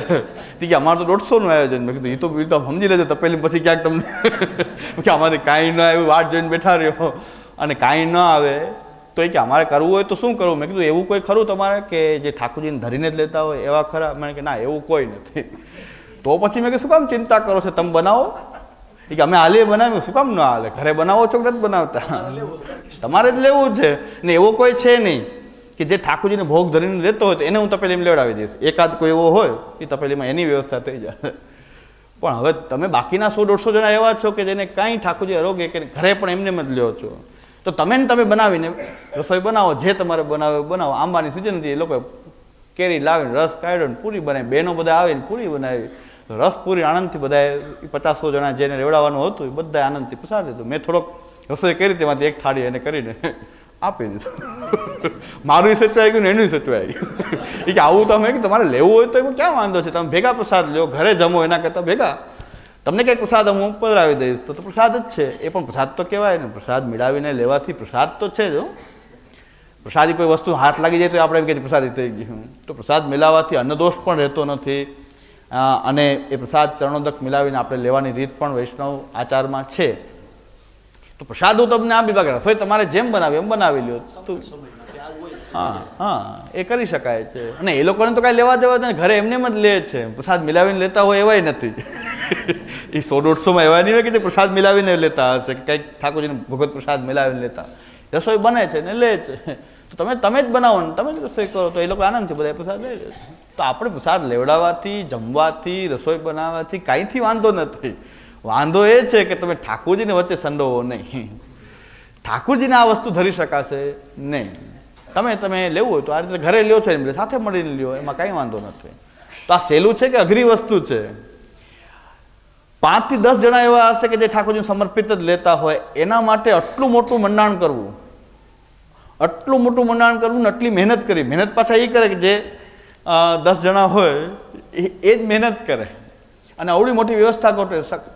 કે અમારે તો 150નું આયોજન. મેં કીધું એ તો સમજી લેજો, તપેલી પછી ક્યાંક તમને કે અમારે કાંઈ ન આવ્યું, વાટ જોઈને બેઠા રહ્યો અને કાંઈ ન આવે તો એ કે અમારે કરવું હોય તો શું કરવું? મેં કીધું એવું કોઈ ખરું તમારે કે જે ઠાકોરજીને ધરીને જ લેતા હોય એવા ખરા? મને કે ના એવું કોઈ નથી. તો પછી મેં કે શું કામ ચિંતા કરો છો, તમે બનાવો. કે અમે હાલીએ બનાવ્યું, શું કામ ન હાલે? ઘરે બનાવો છો કે નથી બનાવતા? તમારે જ લેવું છે ને. એવો કોઈ છે નહીં કે જે ઠાકોરજીને ભોગ ધરીને લેતો હોય તો એને હું તપેલીમાં લેવડાવી દઈશ. એકાદ કોઈ એવો હોય એ તપેલીમાં એની વ્યવસ્થા થઈ જાય. પણ હવે તમે બાકીના 100-150 જણા એવા છો કે જેને કાંઈ ઠાકોરજી આરોગ્ય કે ઘરે પણ એમને જ લ્યો છો, તો તમે બનાવીને રસોઈ બનાવો, જે તમારે બનાવો. આંબાની સિઝન હતી, એ લોકો કેરી લાવીને રસ કાઢ્યો ને પૂરી બનાવી, બહેનો બધા આવીને પૂરી બનાવી, રસ પૂરી આનંદથી બધાએ 50-100 જણા જેને રેવડાવવાનું હતું એ બધા આનંદથી પ્રસાદ લીધો. મેં થોડોક રસોઈ કરી તેમાંથી એક થાળી એને કરીને આપી દીધું. મારું સચવાઈ ગયું ને એનું સચવાઈ ગયું. એ કે આવું તમે કે તમારે લેવું હોય તો એમાં ક્યાં વાંધો છે, તમે ભેગા પ્રસાદ લો, ઘરે જમો એના કરતાં ભેગા. તમને કંઈક પ્રસાદ હું પધરાવી દઈશ તો પ્રસાદ જ છે, એ પણ પ્રસાદ તો કહેવાય ને. પ્રસાદ મેળવીને લેવાથી પ્રસાદ તો છે જ. પ્રસાદી કોઈ વસ્તુ હાથ લાગી જાય તો આપણે એમ કે પ્રસાદી થઈ ગયું. તો પ્રસાદ મેળવવાથી અન્નદોષ પણ રહેતો નથી, અને એ પ્રસાદ ચરણોદક મિલાવીને આપણે લેવાની રીત પણ વૈષ્ણવ આચારમાં છે. તો પ્રસાદ હું તમને આપી બાકી રસોઈ તમારે જેમ બનાવી એમ બનાવી લ્યો. હા, એ કરી શકાય છે. અને એ લોકોને તો કાંઈ લેવા દેવા નથી, ઘરે એમને જ લે છે. પ્રસાદ મિલાવીને લેતા હોય એવાય નથી. એ 100-150 એવા નહીં હોય કે પ્રસાદ મિલાવીને લેતા હશે, કે કંઈક ઠાકોરજીને ભગવત પ્રસાદ મિલાવીને લેતા. રસોઈ બને છે ને લે છે, તો તમે જ બનાવો ને તમે જ રસોઈ કરો તો એ લોકો આનંદથી બધા પ્રસાદ લઈ લે. તો આપણે પ્રસાદ લેવડાવવાથી, જમવાથી, રસોઈ બનાવવાથી કાંઈથી વાંધો નથી. વાંધો એ છે કે તમે ઠાકોરજીને વચ્ચે સંડોવો નહીં. ઠાકોરજીને આ વસ્તુ ધરી શકાશે નહીં. તમે લેવું હોય તો આ રીતે ઘરે લ્યો છો એમ સાથે મળીને લ્યો, એમાં કાંઈ વાંધો નથી. તો આ સહેલું છે કે અઘરી વસ્તુ છે? 5 થી 10 જણા એવા હશે કે જે ઠાકોરજીને સમર્પિત જ લેતા હોય, એના માટે આટલું મોટું મંડાણ કરવું, ને આટલી મહેનત કરવી. મહેનત પાછા એ કરે કે જે 10 જણા હોય એ જ મહેનત કરે, અને આવડી મોટી વ્યવસ્થા કરો.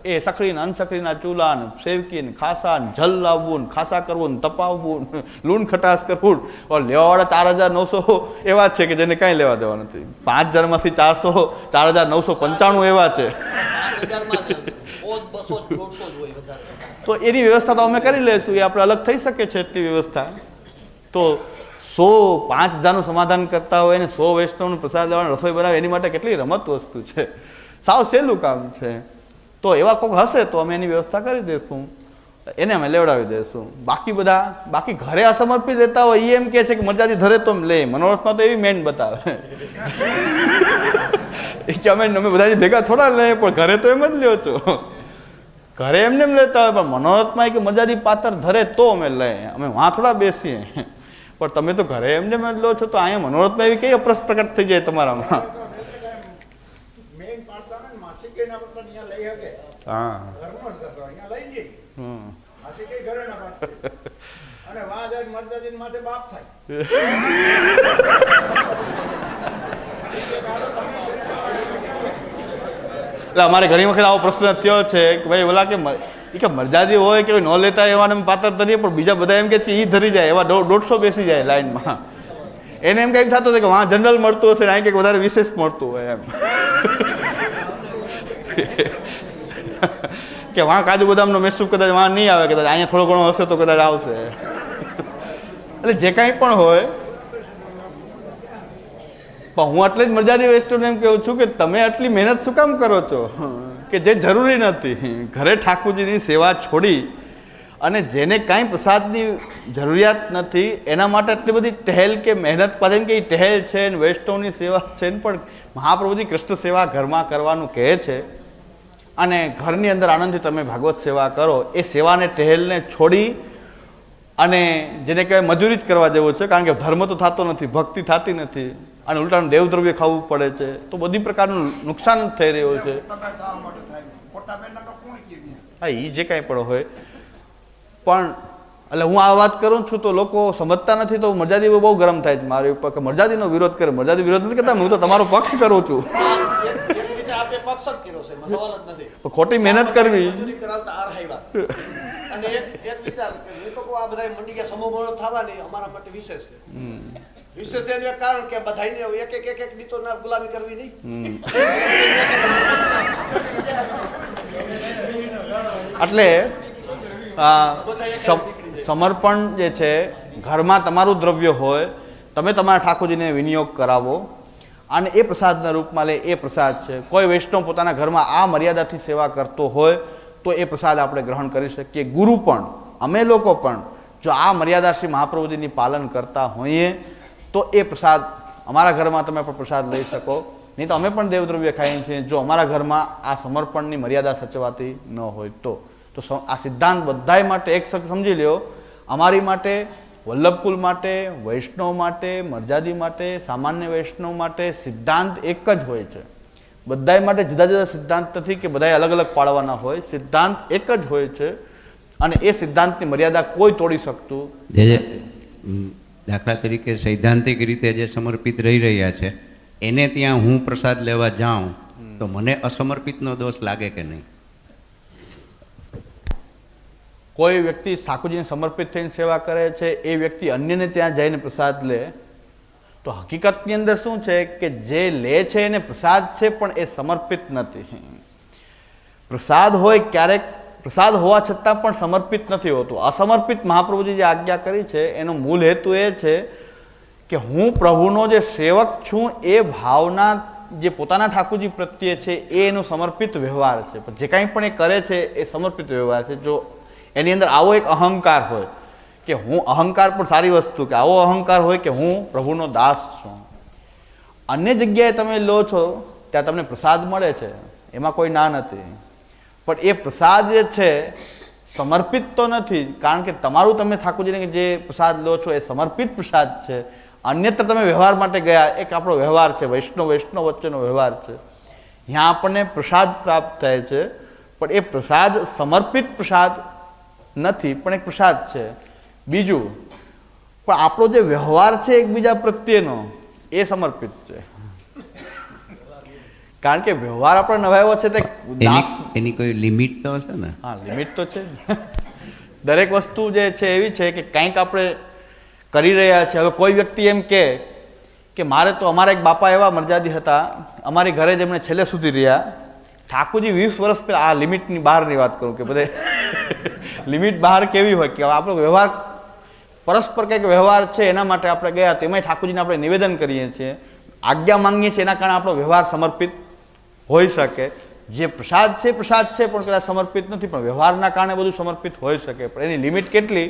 એ સખડીને અનસખડીના ચૂલા ને સેવકી ને ખાસા ને જલ લાવવું ને ખાસા કરવું ને તપાવવું ને લૂણ ખટાશ કરવું. લેવાવાળા 4900 એવા છે કે જેને કાંઈ લેવા દેવા નથી. 5 જણમાંથી 4995 એવા છે. તો એની વ્યવસ્થા તો અમે કરી લઈશું, એ આપણે અલગ થઈ શકે છે એટલી વ્યવસ્થા. તો 5,000નું સમાધાન કરતા હોય ને 100 વૈષ્ણવનું પ્રસાદ લેવાનો રસોઈ બનાવે, એની માટે કેટલી રમત વસ્તુ છે. સાવ સહેલું કામ છે. તો એવા કોઈક હશે તો અમે એની વ્યવસ્થા કરી દઈશું, એને અમે લેવડાવી દઈશું. બાકી ઘરે અસમર્પિત રહેતા હોય એ એમ કહે છે કે મરજાદી ધરે તો લે. મનોરથમાં તો એવી મેન બતાવે કે અમે બધાની ભેગા થોડા લઈએ, પણ ઘરે તો એમ જ લ્યો છો. ઘરે એમને એમ લેતા હોય, પણ મનોરથમાં કે મરજાદી પાત્ર ધરે તો અમે લઈએ, અમે વાં થોડા બેસીએ. પણ તમે તો ઘરે એમને એમ જ લો છો, તો અહીંયા મનોરથમાં એવી કઈ અપ્રસ પ્રકટ થઈ જાય તમારામાં. અમારે ઘણી વખત આવો પ્રશ્ન થયો છે કે ભાઈ ઓલા કે મરજાદી હોય કે ન લેતા એવા પાત્ર ધરીએ, પણ બીજા બધા એમ કે એ ધરી જાય, એવા 150 બેસી જાય લાઈનમાં. એને એમ કંઈક થતું હતું કે વાં જનરલ મળતું હશે, અહીં કંઈક વધારે વિશેષ મળતું હોય એમ. કે વાં કાજુ બદામનો મેસૂબ કદાચ વાં નહીં આવે, કદાચ અહીંયા થોડો ઘણો હશે તો કદાચ આવશે. એટલે જે કાંઈ પણ હોય, પણ હું એટલે જ મરજાદી વૈષ્ણવ એમ કહું છું કે તમે આટલી મહેનત શું કામ કરો છો કે જે જરૂરી નથી. ઘરે ઠાકોરજીની સેવા છોડી અને જેને કાંઈ પ્રસાદની જરૂરિયાત નથી એના માટે આટલી બધી ટહેલ કે મહેનત, પાછી કે એ ટહેલ છે ને વૈષ્ણવની સેવા છે ને, પણ મહાપ્રભુજી કૃષ્ણ સેવા ઘરમાં કરવાનું કહે છે. અને ઘરની અંદર આનંદથી તમે ભાગવત સેવા કરો, એ સેવાને ટહેલને છોડી અને જેને કહેવાય મજૂરી જ કરવા જેવું છે. કારણ કે ધર્મ તો થતો નથી, ભક્તિ થતી નથી, અને ઉલટાનું દેવદ્રવ્ય ખાવું પડે છે, તો બધી પ્રકારનું નુકસાન જ થઈ રહ્યું છે. હા, એ જે કાંઈ પણ હોય. પણ એટલે હું આ વાત કરું છું તો લોકો સમજતા નથી, તો મરજાદી બહુ ગરમ થાય છે મારી ઉપર કે મરજાદીનો વિરોધ કરે. મરજાદી વિરોધ નથી કરતા, હું તો તમારો પક્ષ કરું છું. ખોટી મહેનત કરવી. વિશેષ એનું એક કારણ કે બધાને એક નીતો ના ગુલામી કરવી નહીં. એટલે સમર્પણ જે છે, ઘરમાં તમારું દ્રવ્ય હોય, તમે તમારા ઠાકોરજીને વિનિયોગ કરાવો અને એ પ્રસાદના રૂપમાં લે, એ પ્રસાદ છે. કોઈ વૈષ્ણવ પોતાના ઘરમાં આ મર્યાદાથી સેવા કરતો હોય તો એ પ્રસાદ આપણે ગ્રહણ કરી શકીએ. ગુરુ પણ, અમે લોકો પણ જો આ મર્યાદા શ્રી મહાપ્રભુજીની પાલન કરતા હોઈએ તો એ પ્રસાદ અમારા ઘરમાં તમે પણ પ્રસાદ લઈ શકો. નહીં તો અમે પણ દેવદ્રવ્ય ખાઈએ છીએ જો અમારા ઘરમાં આ સમર્પણની મર્યાદા સચવાતી ન હોય તો આ સિદ્ધાંત બધાય માટે એક સમજી લ્યો, અમારી માટે, વલ્લભકુલ માટે, વૈષ્ણવ માટે, મર્યાદી માટે, સામાન્ય વૈષ્ણવ માટે સિદ્ધાંત એક જ હોય છે. બધાય માટે જુદા જુદા સિદ્ધાંત નથી કે બધાય અલગ અલગ પાડવાના હોય, સિદ્ધાંત એક જ હોય છે અને એ સિદ્ધાંતની મર્યાદા કોઈ તોડી શકતું નથી. દાખલા તરીકે સૈદ્ધાંતિક રીતે જે સમર્પિત રહી રહ્યા છે એને ત્યાં હું પ્રસાદ લેવા જાઉં તો મને અસમર્પિતનો દોષ લાગે કે નહીં? કોઈ વ્યક્તિ ઠાકોરજીને સમર્પિત થઈને સેવા કરે છે, એ વ્યક્તિ અન્યને ત્યાં જઈને પ્રસાદ લે તો હકીકતની અંદર શું છે કે જે લે છે એને પ્રસાદ છે પણ એ સમર્પિત નથી. પ્રસાદ હોય ક્યારેક પ્રસાદ હોવા છતાં પણ સમર્પિત નથી હોતું. અસમર્પિત મહાપ્રભુજી જે આજ્ઞા કરી છે એનો મૂળ હેતુ એ છે કે હું પ્રભુનો જે સેવક છું એ ભાવના જે પોતાના ઠાકોરજી પ્રત્યે છે એ એનો સમર્પિત વ્યવહાર છે. પણ જે કાંઈ પણ એ કરે છે એ સમર્પિત વ્યવહાર છે. જો એની અંદર આવો એક અહંકાર હોય કે હું, અહંકાર પણ સારી વસ્તુ, કે આવો અહંકાર હોય કે હું પ્રભુનો દાસ છું. અન્ય જગ્યાએ તમે લો છો ત્યાં તમને પ્રસાદ મળે છે, એમાં કોઈ ના નથી, પણ એ પ્રસાદ જે છે સમર્પિત તો નથી, કારણ કે તમારું તમે ઠાકોરજીને જે પ્રસાદ લો છો એ સમર્પિત પ્રસાદ છે. અન્યત્ર તમે વ્યવહાર માટે ગયા, એક આપણો વ્યવહાર છે, વૈષ્ણવ વચ્ચેનો વ્યવહાર છે, ત્યાં આપણને પ્રસાદ પ્રાપ્ત થાય છે, પણ એ પ્રસાદ સમર્પિત પ્રસાદ નથી, પણ એક પ્રસાદ છે. બીજું, પણ આપણો જે વ્યવહાર છે એકબીજા પ્રત્યેનો એ સમર્પિત છે, કારણ કે વ્યવહાર આપણે નવાયો છે તે એની કોઈ લિમિટ તો હશે ને? હા, લિમિટ તો છે. દરેક વસ્તુ જે છે એવી છે કે કંઈક આપણે કરી રહ્યા છે. હવે કોઈ વ્યક્તિ એમ કે મારે તો, અમારા એક બાપા એવા મર્યાદી હતા, અમારી ઘરે જ એમણે છેલ્લે સુધી રહ્યા. ઠાકોરજી 20 વર્ષ પહેલાં, આ લિમિટની બહારની વાત કરું કે બધે લિમિટ બહાર કેવી હોય કે આપણો વ્યવહાર પરસ્પર કંઈક વ્યવહાર છે એના માટે આપણે ગયા, તો એમાંય ઠાકોરજીને આપણે નિવેદન કરીએ છીએ, આજ્ઞા માંગીએ છીએ, એના કારણે આપણો વ્યવહાર સમર્પિત હોઈ શકે. જે પ્રસાદ છે પણ કદાચ સમર્પિત નથી, પણ વ્યવહારના કારણે બધું સમર્પિત હોઈ શકે. પણ એની લિમિટ કેટલી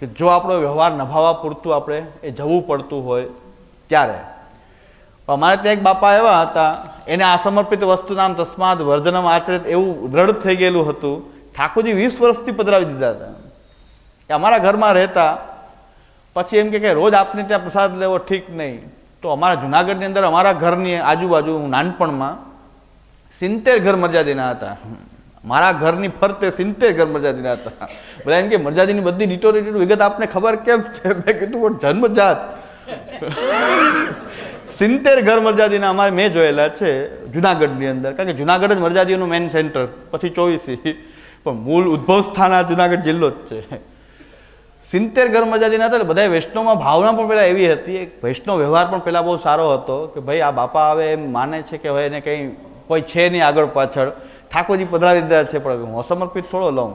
કે જો આપણો વ્યવહાર નભાવવા પૂરતું આપણે એ જવું પડતું હોય ત્યારે. અમારે ત્યાં એક બાપા એવા હતા, એને અસમર્પિત વસ્તુ નામ તસ્માદ વર્જનમ આચરિત એવું દ્રઢ થઈ ગયેલું હતું. ઠાકોરજી 20 વર્ષથી પધરાવી દીધા હતા. એ અમારા ઘરમાં રહેતા, પછી એમ કે રોજ આપને ત્યાં પ્રસાદ લેવો ઠીક નહીં. તો અમારા જુનાગઢની અંદર અમારા ઘરની આજુબાજુ હું નાનપણમાં 70 ઘર મર્યાદીના હતા. મારા ઘરની ફરતે 70 ઘર મર્યાદીના હતા. બધા એમ કે મર્યાદીની બધી ડીટો વિગત આપને ખબર કેમ છે? મેં કીધું જન્મજાત 70 ઘર મર્યાદીના અમારે મેં જોયેલા છે જુનાગઢની અંદર, કારણ કે જુનાગઢ જ મર્યાદીઓનું મેઇન સેન્ટર, પછી 24, પણ મૂળ ઉદ્ભવ સ્થાન આ જુનાગઢ જિલ્લો જ છે. 70 ઘર મર્યાદીના હતા. બધા વૈષ્ણવમાં ભાવના પણ પહેલાં એવી હતી, વૈષ્ણવ વ્યવહાર પણ પહેલાં બહુ સારો હતો કે ભાઈ આ બાપા હવે એમ માને છે કે હવે એને કંઈ કોઈ છે નહીં આગળ પાછળ, ઠાકોરજી પધરાવી દીધા છે, પણ હું અસમર્પિત થોડો લઉં.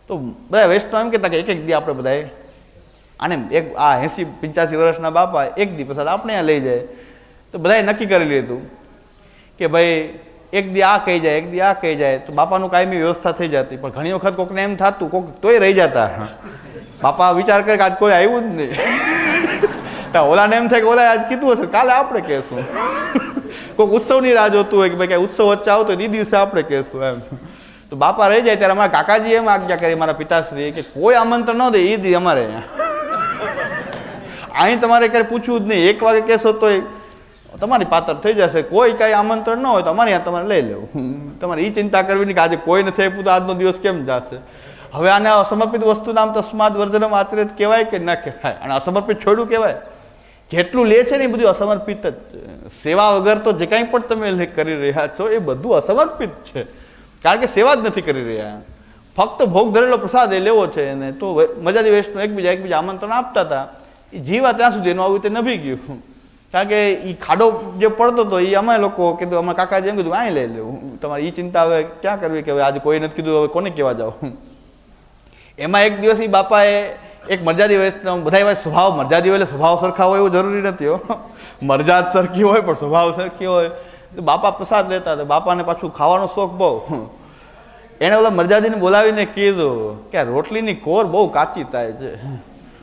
તો બધા વૈષ્ણવ એમ કહેતા કે એક દી આપણે બધાએ આને એક આ 80-85 વર્ષના બાપા એક દી પ્રસાદ આપણે ત્યાં લઈ જાય. તો બધાએ નક્કી કરી લીધું કે ભાઈ એક દી આ કહી જાય, એક દી આ કહી જાય, તો બાપાનું કાયમી વ્યવસ્થા થઈ જતી. પણ ઘણી વખત કોકને એમ થતું, કોક તોય રહી જતા. બાપા વિચાર કરે કે આજ કોઈ આવ્યું જ નહીં. ઓલાને એમ થાય કે ઓલા આજ કીધું હશે, કાલે આપણે કહેશું. કોઈક ઉત્સવની રાહ જોતું હોય કે ભાઈ કઈ ઉત્સવ વચ્ચે આવતો હોય, એ દિવસે આપણે કહેશું એમ. તો બાપા રહી જાય ત્યારે અમારા કાકાજી એમ આજ્ઞા કરી, મારા પિતાશ્રી, કે કોઈ આમંત્રણ ન દે એ દી અમારે અહીં તમારે ક્યારે પૂછવું જ નહીં. 1 વાગે કહેશો તો તમારી પાત્ર થઈ જશે. કોઈ કાંઈ આમંત્રણ ન હોય તો અમારે ત્યાં તમારે લઈ લેવું. તમારે એ ચિંતા કરવી નહીં કે આજે કોઈ નથી આપ્યું તો આજનો દિવસ કેમ જશે. હવે આને અસમર્પિત વસ્તુ નામ તસ્માદ વર્જનમ આચરિત કહેવાય કે ના કહેવાય? અને અસમર્પિત છોડ્યું કહેવાય? જેટલું લે છે ને એ બધું અસમર્પિત જ છે. સેવા વગર તો જે કાંઈ પણ તમે કરી રહ્યા છો એ બધું અસમર્પિત છે, કારણ કે સેવા જ નથી કરી રહ્યા. ફક્ત ભોગ ધરેલો પ્રસાદ એ લેવો છે. એને તો મજાદી વૈષ્ણવ એકબીજા આમંત્રણ આપતા હતા. એ જીવા ત્યાં સુધી એનું આવું રીતે નભી ગયું, કારણ કે એ ખાડો જે પડતો હતો એ અમે લોકો કીધું, અમારા કાકાજી એમ કીધું અહીં લઈ લેવું. તમારે એ ચિંતા હવે ક્યાં કરવી કે હવે આજે કોઈ નથી કીધું, હવે કોને કહેવા જાવ. એમાં એક દિવસ એ બાપાએ એક મર્યાદી વૈષ્ણવ, બધા સ્વભાવ મર્યાદી હોય એટલે સ્વભાવ સરખા હોય એવું જરૂરી નથી હો. મર્યાદ સરખી હોય પણ સ્વભાવ સરખી હોય. તો બાપા પ્રસાદ લેતા હતા. બાપાને પાછું ખાવાનો શોખ બહુ. એને ઓલા મર્યાદીને બોલાવીને કીધું કે આ રોટલીની કોર બહુ કાચી થાય છે.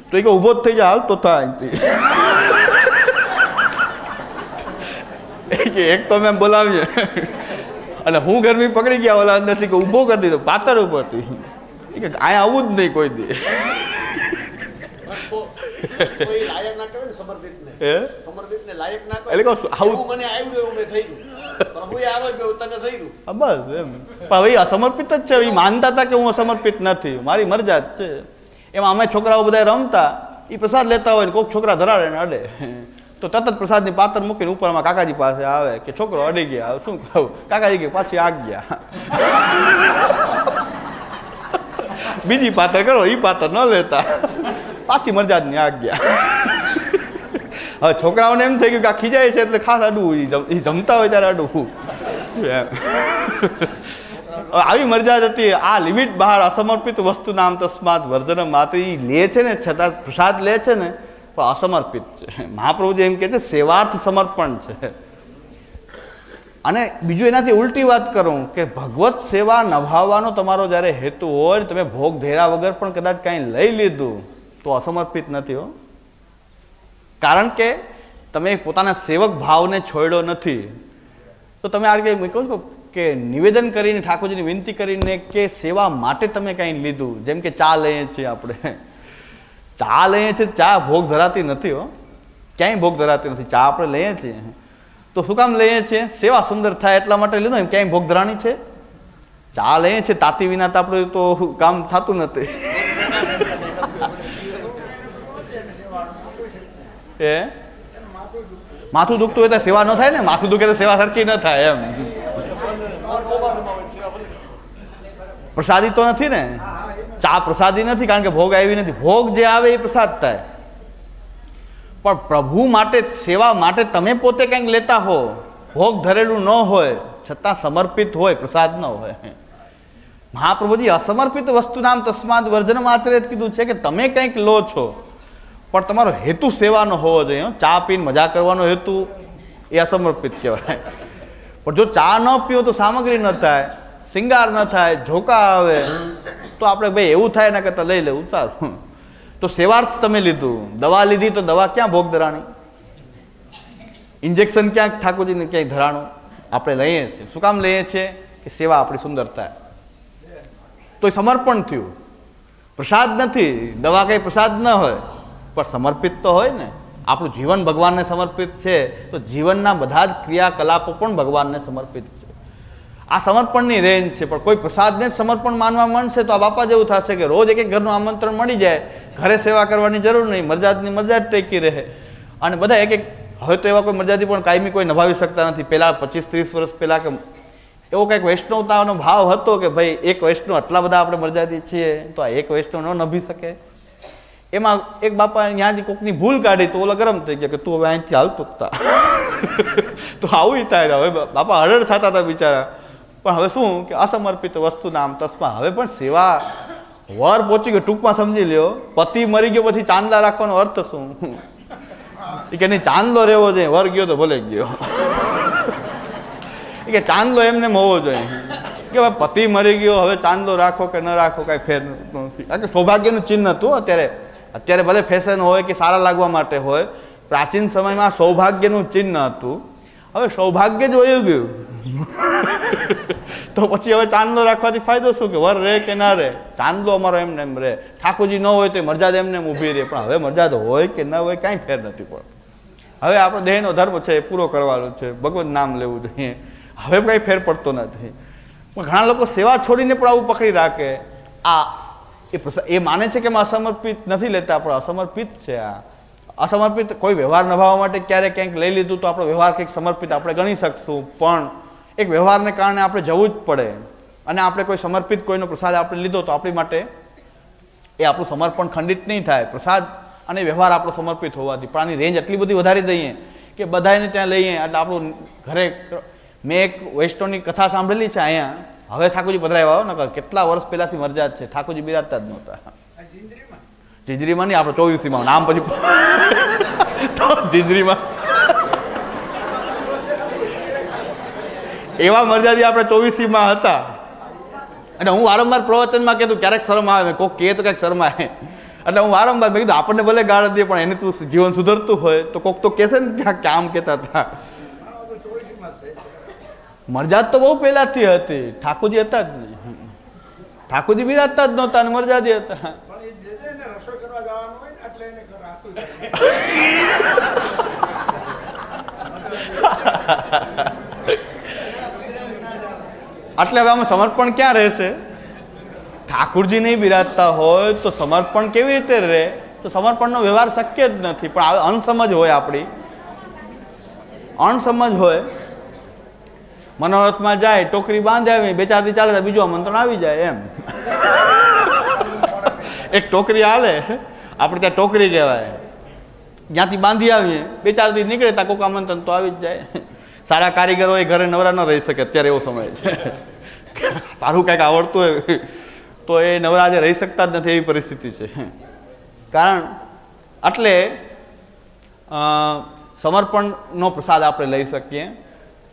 તો એ કે ઊભો જ થઈ જાય, હાલ તો થાય. કે એક તો મેં બોલાવીએ અને હું ગરમી પકડી ગયા ઓલા અંદરથી કે ઊભો કરી દીધો પાતર ઉપરથી કે અહીંયા આવું જ નહીં કોઈ દી. બસ એમ પણ હવે અસમર્પિત જ છે. એ માનતા હતા કે હું અસમર્પિત નથી, મારી મરજાત છે. એમાં અમે છોકરાઓ બધા રમતા, એ પ્રસાદ લેતા હોય ને કોઈક છોકરા ધરાડે ને અડે તો તરત જ પ્રસાદની પાત્ર મૂકીને ઉપરમાં કાકાજી પાસે આવે કે છોકરો અડી ગયા, શું કહું? કાકાજી કે પાછી આગ ગયા, બીજી પાત્ર કરો. એ પાત્ર ન લેતા, પાછી મરજાદની આગ ગયા. હવે છોકરાઓને એમ થઈ ગયું કે આ ખીજાય છે એટલે ખાસ અડવું, એ જમતા હોય ત્યારે અડવું. આવી મરજાદ હતી. આ લિમિટ બહાર અસમર્પિત વસ્તુ નામ તસ્માત વર્જન માત્ર એ લે છે ને, છતાં પ્રસાદ લે છે ને પણ અસમર્પિત છે. મહાપ્રભુજી એમ કહે છે સેવાર્થ સમર્પણ છે. અને બીજું એનાથી ઉલટી વાત કરું કે ભગવત સેવા નભાવવાનો તમારો જ્યારે હેતુ હોય, તમે ભોગ ધેરા વગર પણ કદાચ કાંઈ લઈ લીધું તો અસમર્પિત નથી હો. કારણ કે તમે પોતાના સેવક ભાવને છોડ્યો નથી. તો તમે આ રીતે કહો છો કે નિવેદન કરીને ઠાકોરજીની વિનંતી કરીને કે સેવા માટે તમે કંઈ લીધું. જેમ કે ચા લઈએ છીએ આપણે, ચા લઈએ છીએ, ચા ભોગ ધરાતી નથી હો, ક્યાંય ભોગ ધરાતી નથી. ચા આપણે લઈએ છીએ તો શું કામ લઈએ છીએ? સેવા સુંદર થાય એટલા માટે લીધું. એમ ક્યાંય ભોગ ધરાણી છે? ચા લઈએ છીએ તાતી વિના તો આપણે તો કામ થતું નથી. એ માથું દુખતું હોય તો સેવા ન થાય ને, માથું દુખે તો સેવા સરખી ન થાય એમ. પ્રસાદી તો નથી ને, ચા પ્રસાદી નથી કારણ કે ભોગ આવી નથી. ભોગ જે આવે એ પ્રસાદ થાય. પણ પ્રભુ માટે સેવા માટે તમે પોતે કંઈક લેતા હો, ભોગ ધરેલું ન હોય છતાં સમર્પિત હોય, પ્રસાદ ન હોય. મહાપ્રભુજી અસમર્પિત વસ્તુ નામ તસ્માદ વર્જન આચરે કીધું છે કે તમે કંઈક લો છો પણ તમારો હેતુ સેવાનો હોવો જોઈએ. ચા પીને મજા કરવાનો હેતુ એ અસમર્પિત કહેવાય. પણ જો ચા ન પીઓ તો સામગ્રી ન થાય, શિંગાર ન થાય, ઝોકા આવે તો આપણે ભાઈ એવું થાય ને કરતાં લઈ લેવું સારું. તો સેવાર્થ તમે લીધું. દવા લીધી તો દવા ક્યાં ભોગ ધરાણી? ઇન્જેક્શન ક્યાંક ઠાકોરજીને ક્યાંય ધરાણું? આપણે લઈએ છીએ. શું કામ લઈએ છીએ? કે સેવા આપણી સુંદર થાય. તો એ સમર્પણ થયું, પ્રસાદ નથી. દવા કંઈ પ્રસાદ ન હોય પણ સમર્પિત તો હોય ને. આપણું જીવન ભગવાનને સમર્પિત છે તો જીવનના બધા જ ક્રિયાકલાપો પણ ભગવાનને સમર્પિત છે. આ સમર્પણની રેન્જ છે. પણ કોઈ પ્રસાદને જ સમર્પણ માનવા માંડશે તો આ બાપા જેવું થશે કે રોજ એક એક ઘરનું આમંત્રણ મળી જાય, ઘરે સેવા કરવાની જરૂર નહીં, મરજાદની મરજાદ ટેકી રહે. અને બધા એક એક, હવે તો એવા કોઈ મરજાદી પણ કાયમી કોઈ નભાવી શકતા નથી. પહેલાં 25-30 વર્ષ પહેલાં કે એવો કંઈક વૈષ્ણવતાનો ભાવ હતો કે ભાઈ એક વૈષ્ણવ આટલા બધા આપણે મરજાદી છીએ તો આ એક વૈષ્ણવ ન નભી શકે. એમાં એક બાપા ત્યાંથી કોકની ભૂલ કાઢી તો ઓલા ગરમ થઈ ગયા કે તું હવે અહીંથી હાલતો તા. તો આવું થાય. હવે બાપા હરડ થતા હતા બિચારા. પણ હવે શું કે અસમર્પિત વસ્તુ નામ તસ્મા. હવે પણ સેવા વર પહોંચી ગયો, ટૂંકમાં સમજી લ્યો. પતિ મરી ગયો પછી ચાંદલા રાખવાનો અર્થ શું? એ કે નહીં ચાંદલો રહેવો જોઈએ, વર ગયો તો ભલે ગયો. એ કે ચાંદલો એમને હોવો જોઈએ કે ભાઈ પતિ મરી ગયો હવે ચાંદલો રાખો કે ન રાખો કાંઈ ફેર નથી. કારણ કે સૌભાગ્યનું ચિહ્ન હતું. અત્યારે ભલે ફેશન હોય કે સારા લાગવા માટે હોય, પ્રાચીન સમયમાં સૌભાગ્યનું ચિહ્ન હતું. હવે સૌભાગ્ય જ વયું ગયું તો પછી હવે ચાંદલો રાખવાથી ફાયદો શું? કે વર રહે કે ના રહે, ચાંદલો અમારો એમને એમ રહે. ઠાકોરજી ન હોય તો મરજાદ એમને એમ ઊભી રહે. પણ હવે મરજાદ હોય કે ન હોય કાંઈ ફેર નથી પડતો. હવે આપણો દેહનો ધર્મ છે એ પૂરો કરવાનો છે, ભગવત નામ લેવું જોઈએ. હવે કંઈ ફેર પડતો નથી. પણ ઘણા લોકો સેવા છોડીને પણ આવું પકડી રાખે. એ માને છે કે એમાં અસમર્પિત નથી લેતા, પણ અસમર્પિત છે. આ અસમર્પિત કોઈ વ્યવહાર નિભાવવા માટે ક્યારેક ક્યાંક લઈ લીધું તો આપણો વ્યવહાર કંઈક સમર્પિત આપણે ગણી શકશું. પણ એક વ્યવહારને કારણે આપણે જવું જ પડે. અને આપણે કોઈ સમર્પિત કોઈનો પ્રસાદ આપણે લીધો તો આપણી માટે એ આપણું સમર્પણ ખંડિત નહીં થાય. પ્રસાદ અને વ્યવહાર આપણો સમર્પિત હોવાથી. પણ આની રેન્જ એટલી બધી વધારી દઈએ કે બધાને ત્યાં લઈએ એટલે આપણું ઘરે. મેં એક વૈષ્ણવની કથા સાંભળેલી છે અહીંયા. હવે ઠાકોરજી પધરાવ્યા હોય ને, કેટલા વર્ષ પહેલાથી મરજાદ છે, ઠાકોરજી બિરાજતા જ નહોતા. જીંજરીમાં નહીં, આપણે 24માં નામ પછી તો જીંજરીમાં એવા મરજાદી આપણે 24માં હતા. અને હું વારંવાર પ્રવચનમાં કહેતું ક્યારેક શરમ આવે, કોઈક કહે તો ક્યાંક શરમ આવે. એટલે હું વારંવાર મેં કીધું આપણને ભલે ગાળ દે પણ એને તું જીવન સુધરતું હોય તો કોઈક તો કહેશે ને કે આમ કહેતા હતા. મરજાદ તો બહુ પહેલાથી હતી, ઠાકોરજી હતા જ નહીં. ઠાકોરજી બિરાજતા જ નહોતા અને મરજાદી હતા. પણ એ જે એને રસોઈ કરવા જવાનું હોય ને એટલે એને ઘર આખું એટલે હવે આમાં સમર્પણ ક્યાં રહેશે? ઠાકુરજી નહીં બિરાજતા હોય તો સમર્પણ કેવી રીતે રહે? તો સમર્પણનો વ્યવહાર શક્ય જ નથી. પણ હવે અણસમજ હોય, આપણી અણસમજ હોય. મનોરથમાં જાય, ટોકરી બાંધાવી, 2-4 દી ચાલે, બીજું આમંત્રણ આવી જાય. એમ એક ટોકરી હાલે, આપણે ત્યાં ટોકરી કહેવાય, જ્યાંથી બાંધી આવીએ 2-4 દી નીકળે ત્યાં કોઈક આમંત્રણ તો આવી જ જાય. સારા કારીગરો એ ઘરે નવરા ન રહી શકે, અત્યારે એવો સમય છે. સારું કંઈક આવડતું હોય તો એ નવરા આજે રહી શકતા જ નથી, એવી પરિસ્થિતિ છે. કારણ એટલે સમર્પણનો પ્રસાદ આપણે લઈ શકીએ,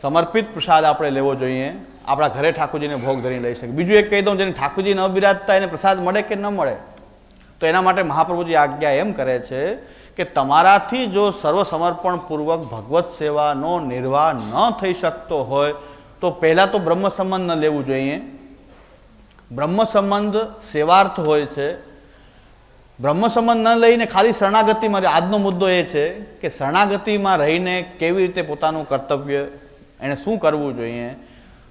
સમર્પિત પ્રસાદ આપણે લેવો જોઈએ. આપણા ઘરે ઠાકોરજીને ભોગ ધરી લઈ શકીએ. બીજું એક કહી દઉં, જેને ઠાકોરજી ન બિરાજતા એને પ્રસાદ મળે કે ન મળે, તો એના માટે મહાપ્રભુજી આજ્ઞા એમ કરે છે કે તમારાથી જો સર્વ સમર્પણપૂર્વક ભગવત સેવાનો નિર્વાહ ન થઈ શકતો હોય તો પહેલાં તો બ્રહ્મ સંબંધ ન લેવું જોઈએ. બ્રહ્મ સંબંધ સેવાર્થ હોય છે. બ્રહ્મ સંબંધ ન લઈને ખાલી શરણાગતિમાં, આજનો મુદ્દો એ છે કે શરણાગતિમાં રહીને કેવી રીતે પોતાનું કર્તવ્ય એને શું કરવું જોઈએ.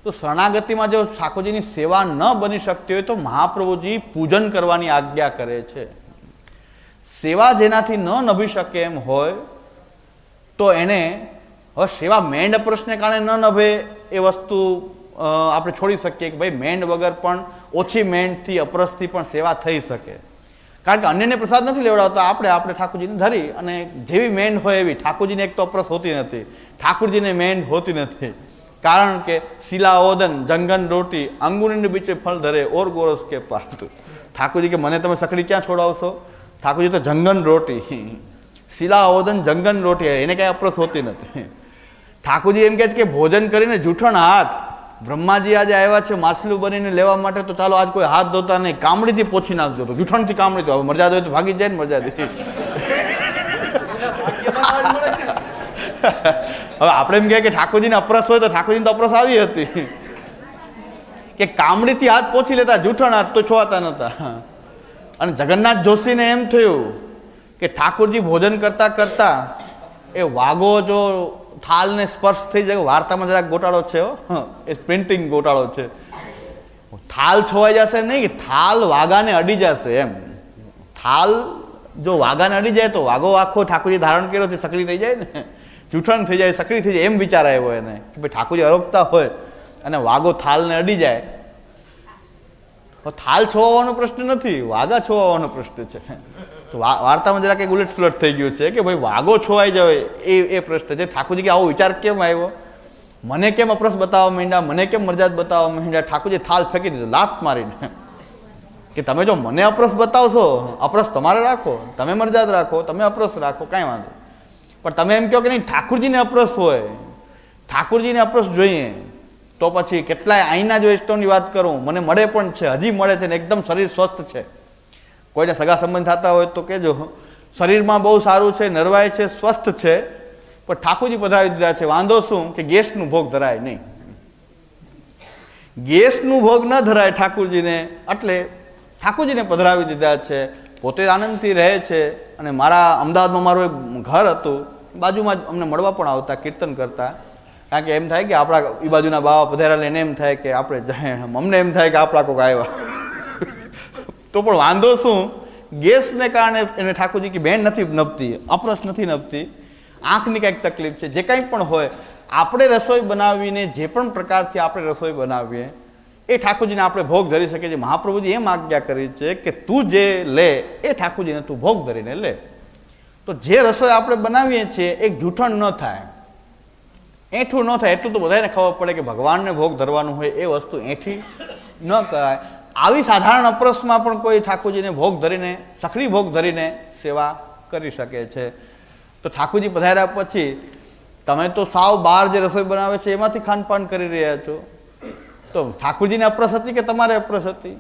તો શરણાગતિમાં જો ઠાકોરજીની સેવા ન બની શકતી હોય તો મહાપ્રભુજી પૂજન કરવાની આજ્ઞા કરે છે. સેવા જેનાથી ન નભી શકે એમ હોય તો એને, હવે સેવા મેંડ અપરસને કારણે ન નભે એ વસ્તુ આપણે છોડી શકીએ કે ભાઈ મેંડ વગર પણ, ઓછી મેંડથી અપરસથી પણ સેવા થઈ શકે. કારણ કે અન્યને પ્રસાદ નથી લેવડાવતા, આપણે ઠાકોરજીને ધરી અને જેવી મેંડ હોય એવી. ઠાકોરજીને એક તો અપરસ હોતી નથી, ઠાકોરજીને મેંડ હોતી નથી. કારણ કે શિલા ઓદન જંગન રોટી અંગુરની બીચે ફળ ધરે ઓર ગોરસ કે પાલતુ. ઠાકોરજી કે મને તમે સકડી ક્યાં છોડાવશો? ઠાકોરજી તો જંગન રોટી, શિલા ઓદન જંગન રોટી, એને કાંઈ અપરસ હોતી નથી. ઠાકોરજી એમ કહે છે કે ભોજન કરીને જૂઠણ હાથ, બ્રહ્માજી આજે આવ્યા છે માછલું બનીને લેવા માટે, તો ચાલો આજ કોઈ હાથ ધોતા નહીં, કામડીથી પોછી નાખજો. તો જૂઠણથી કામડીથી, હવે મરજાદ હોય તો ભાગી જાય ને મરજાદી. હવે આપણે એમ કહે કે ઠાકોરજીને અપરસ હોય તો ઠાકોરજીને તો અપરસ આવી હતી કે કામડીથી હાથ પોછી લેતા, જૂઠણ હાથ તો છોવાતા નહોતા. અને જગન્નાથ જોશીને એમ થયું કે ઠાકોરજી ભોજન કરતા કરતા એ વાઘો જો થાલને સ્પર્શ થઈ જાય, વાર્તામાં જરાક ગોટાળો છે, એ પ્રિન્ટિંગ ગોટાળો છે. થાલ છોવાઈ જશે નહીં, કે થાલ વાઘાને અડી જશે. એમ થાલ જો વાઘાને અડી જાય તો વાઘો આખો ઠાકોરજી ધારણ કર્યો છે સકડી થઈ જાય ને, જૂઠણ થઈ જાય, સકડી થઈ જાય, એમ વિચાર આવ્યો એને કે ભાઈ ઠાકોરજી અરોગતા હોય અને વાઘો થાલને અડી જાય તો થાલ છોવાનો પ્રશ્ન નથી, વાઘા છોવાનો પ્રશ્ન છે. તો વાર્તામાં જરાક એક ઉલટ સુલટ થઈ ગયું છે કે ભાઈ વાઘો છોવાઈ જાય એ પ્રશ્ન છે. ઠાકોરજી કે આવો વિચાર કેમ આવ્યો? મને કેમ અપરસ બતાવવા માંડ્યા, મને કેમ મરજાદ બતાવવા માંડ્યા? ઠાકોરજી થાલ ફેંકી દીધો લાત મારીને કે તમે જો મને અપરસ બતાવશો, અપરસ તમારે રાખો, તમે મરજાદ રાખો, તમે અપરસ રાખો, કાંઈ વાંધો. પણ તમે એમ કહો કે નહીં ઠાકોરજીને અપરસ હોય, ઠાકોરજીને અપરસ જોઈએ, તો પછી કેટલાય અહીંના જો ઇષ્ટોની વાત કરું, મને મળે પણ છે, હજી મળે છે ને એકદમ શરીર સ્વસ્થ છે. કોઈને સગા સંબંધ થતા હોય તો કહેજો, શરીરમાં બહુ સારું છે, નરવાય છે, સ્વસ્થ છે, પણ ઠાકોરજી પધરાવી દીધા છે. વાંધો શું કે ગેસનું ભોગ ધરાય નહીં, ગેસનું ભોગ ન ધરાય ઠાકોરજીને, એટલે ઠાકોરજીને પધરાવી દીધા છે. પોતે આનંદથી રહે છે. અને મારા અમદાવાદમાં મારું એક ઘર હતું, બાજુમાં જ અમને મળવા પણ આવતા, કીર્તન કરતા. કારણ કે એમ થાય કે આપણા એ બાજુના બાવા પધારેલા, એને એમ થાય કે આપણે જાય, અમને એમ થાય કે આપણા કોઈક આવ્યા. તો પણ વાંધો શું, ગેસને કારણે એને ઠાકોરજી કે બેન નથી નભતી, અપરસ નથી નભતી, આંખની કંઈક તકલીફ છે, જે કંઈ પણ હોય, આપણે રસોઈ બનાવીને જે પણ પ્રકારથી આપણે રસોઈ બનાવીએ એ ઠાકોરજીને આપણે ભોગ ધરી શકીએ છીએ. મહાપ્રભુજી એમ આજ્ઞા કરી છે કે તું જે લે એ ઠાકોરજીને તું ભોગ ધરીને લે. તો જે રસોઈ આપણે બનાવીએ છીએ એ જૂઠણ ન થાય, એઠું ન થાય. એટલું તો બધાને ખબર પડે કે ભગવાનને ભોગ ધરવાનું હોય એ વસ્તુ એઠી ન કરાય. આવી સાધારણ અપરસમાં પણ કોઈ ઠાકોરજીને ભોગ ધરીને, સખડી ભોગ ધરીને સેવા કરી શકે છે. તો ઠાકોરજી પધાર્યા પછી તમે તો સાવ બહાર જે રસોઈ બનાવે છે એમાંથી ખાનપાન કરી રહ્યા છો, તો ઠાકોરજીને અપરસ હતી કે તમારે અપરસ હતી?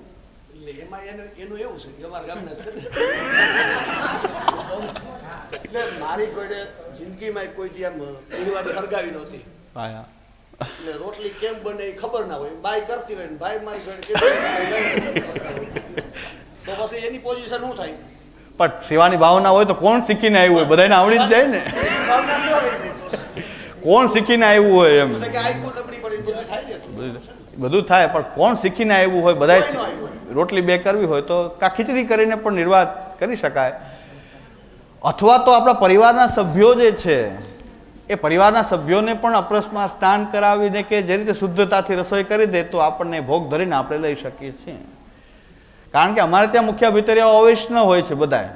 એમાં એનું એવું છે કે અમારા ગામના છે એટલે મારી કોઈ જિંદગીમાં કોઈ દી આમ હળગાવી નહોતી. એટલે રોટલી કેમ બને એ ખબર ના હોય, બાઈ કરતી હોય ને ભાઈ મારી જોડે કેમ તો પછી એની પોઝિશન શું થાય? પણ સેવાની ભાવના હોય તો કોણ શીખીને આવ્યું હોય? બધાને આવડી જ જાય ને. ભાવના ન હોય. કોણ શીખીને આવ્યું હોય એમ પછી કે આખું નબળી પડી બધું થાય ને. બધું થાય, પણ કોણ શીખીને આવ્યું હોય? બધા રોટલી બે કરવી હોય તો કા ખીચડી કરીને પણ નિર્વાહ કરી શકાય. અથવા તો આપણા પરિવારના સભ્યો જે છે એ પરિવારના સભ્યોને પણ અપરસમાં સ્નાન કરાવીને કે જે રીતે શુદ્ધતાથી રસોઈ કરી દે તો આપણને ભોગ ધરીને આપણે લઈ શકીએ છીએ. કારણ કે અમારે ત્યાં મુખ્ય ભીતરિયાઓ અવૈષ્ણવ હોય છે બધા.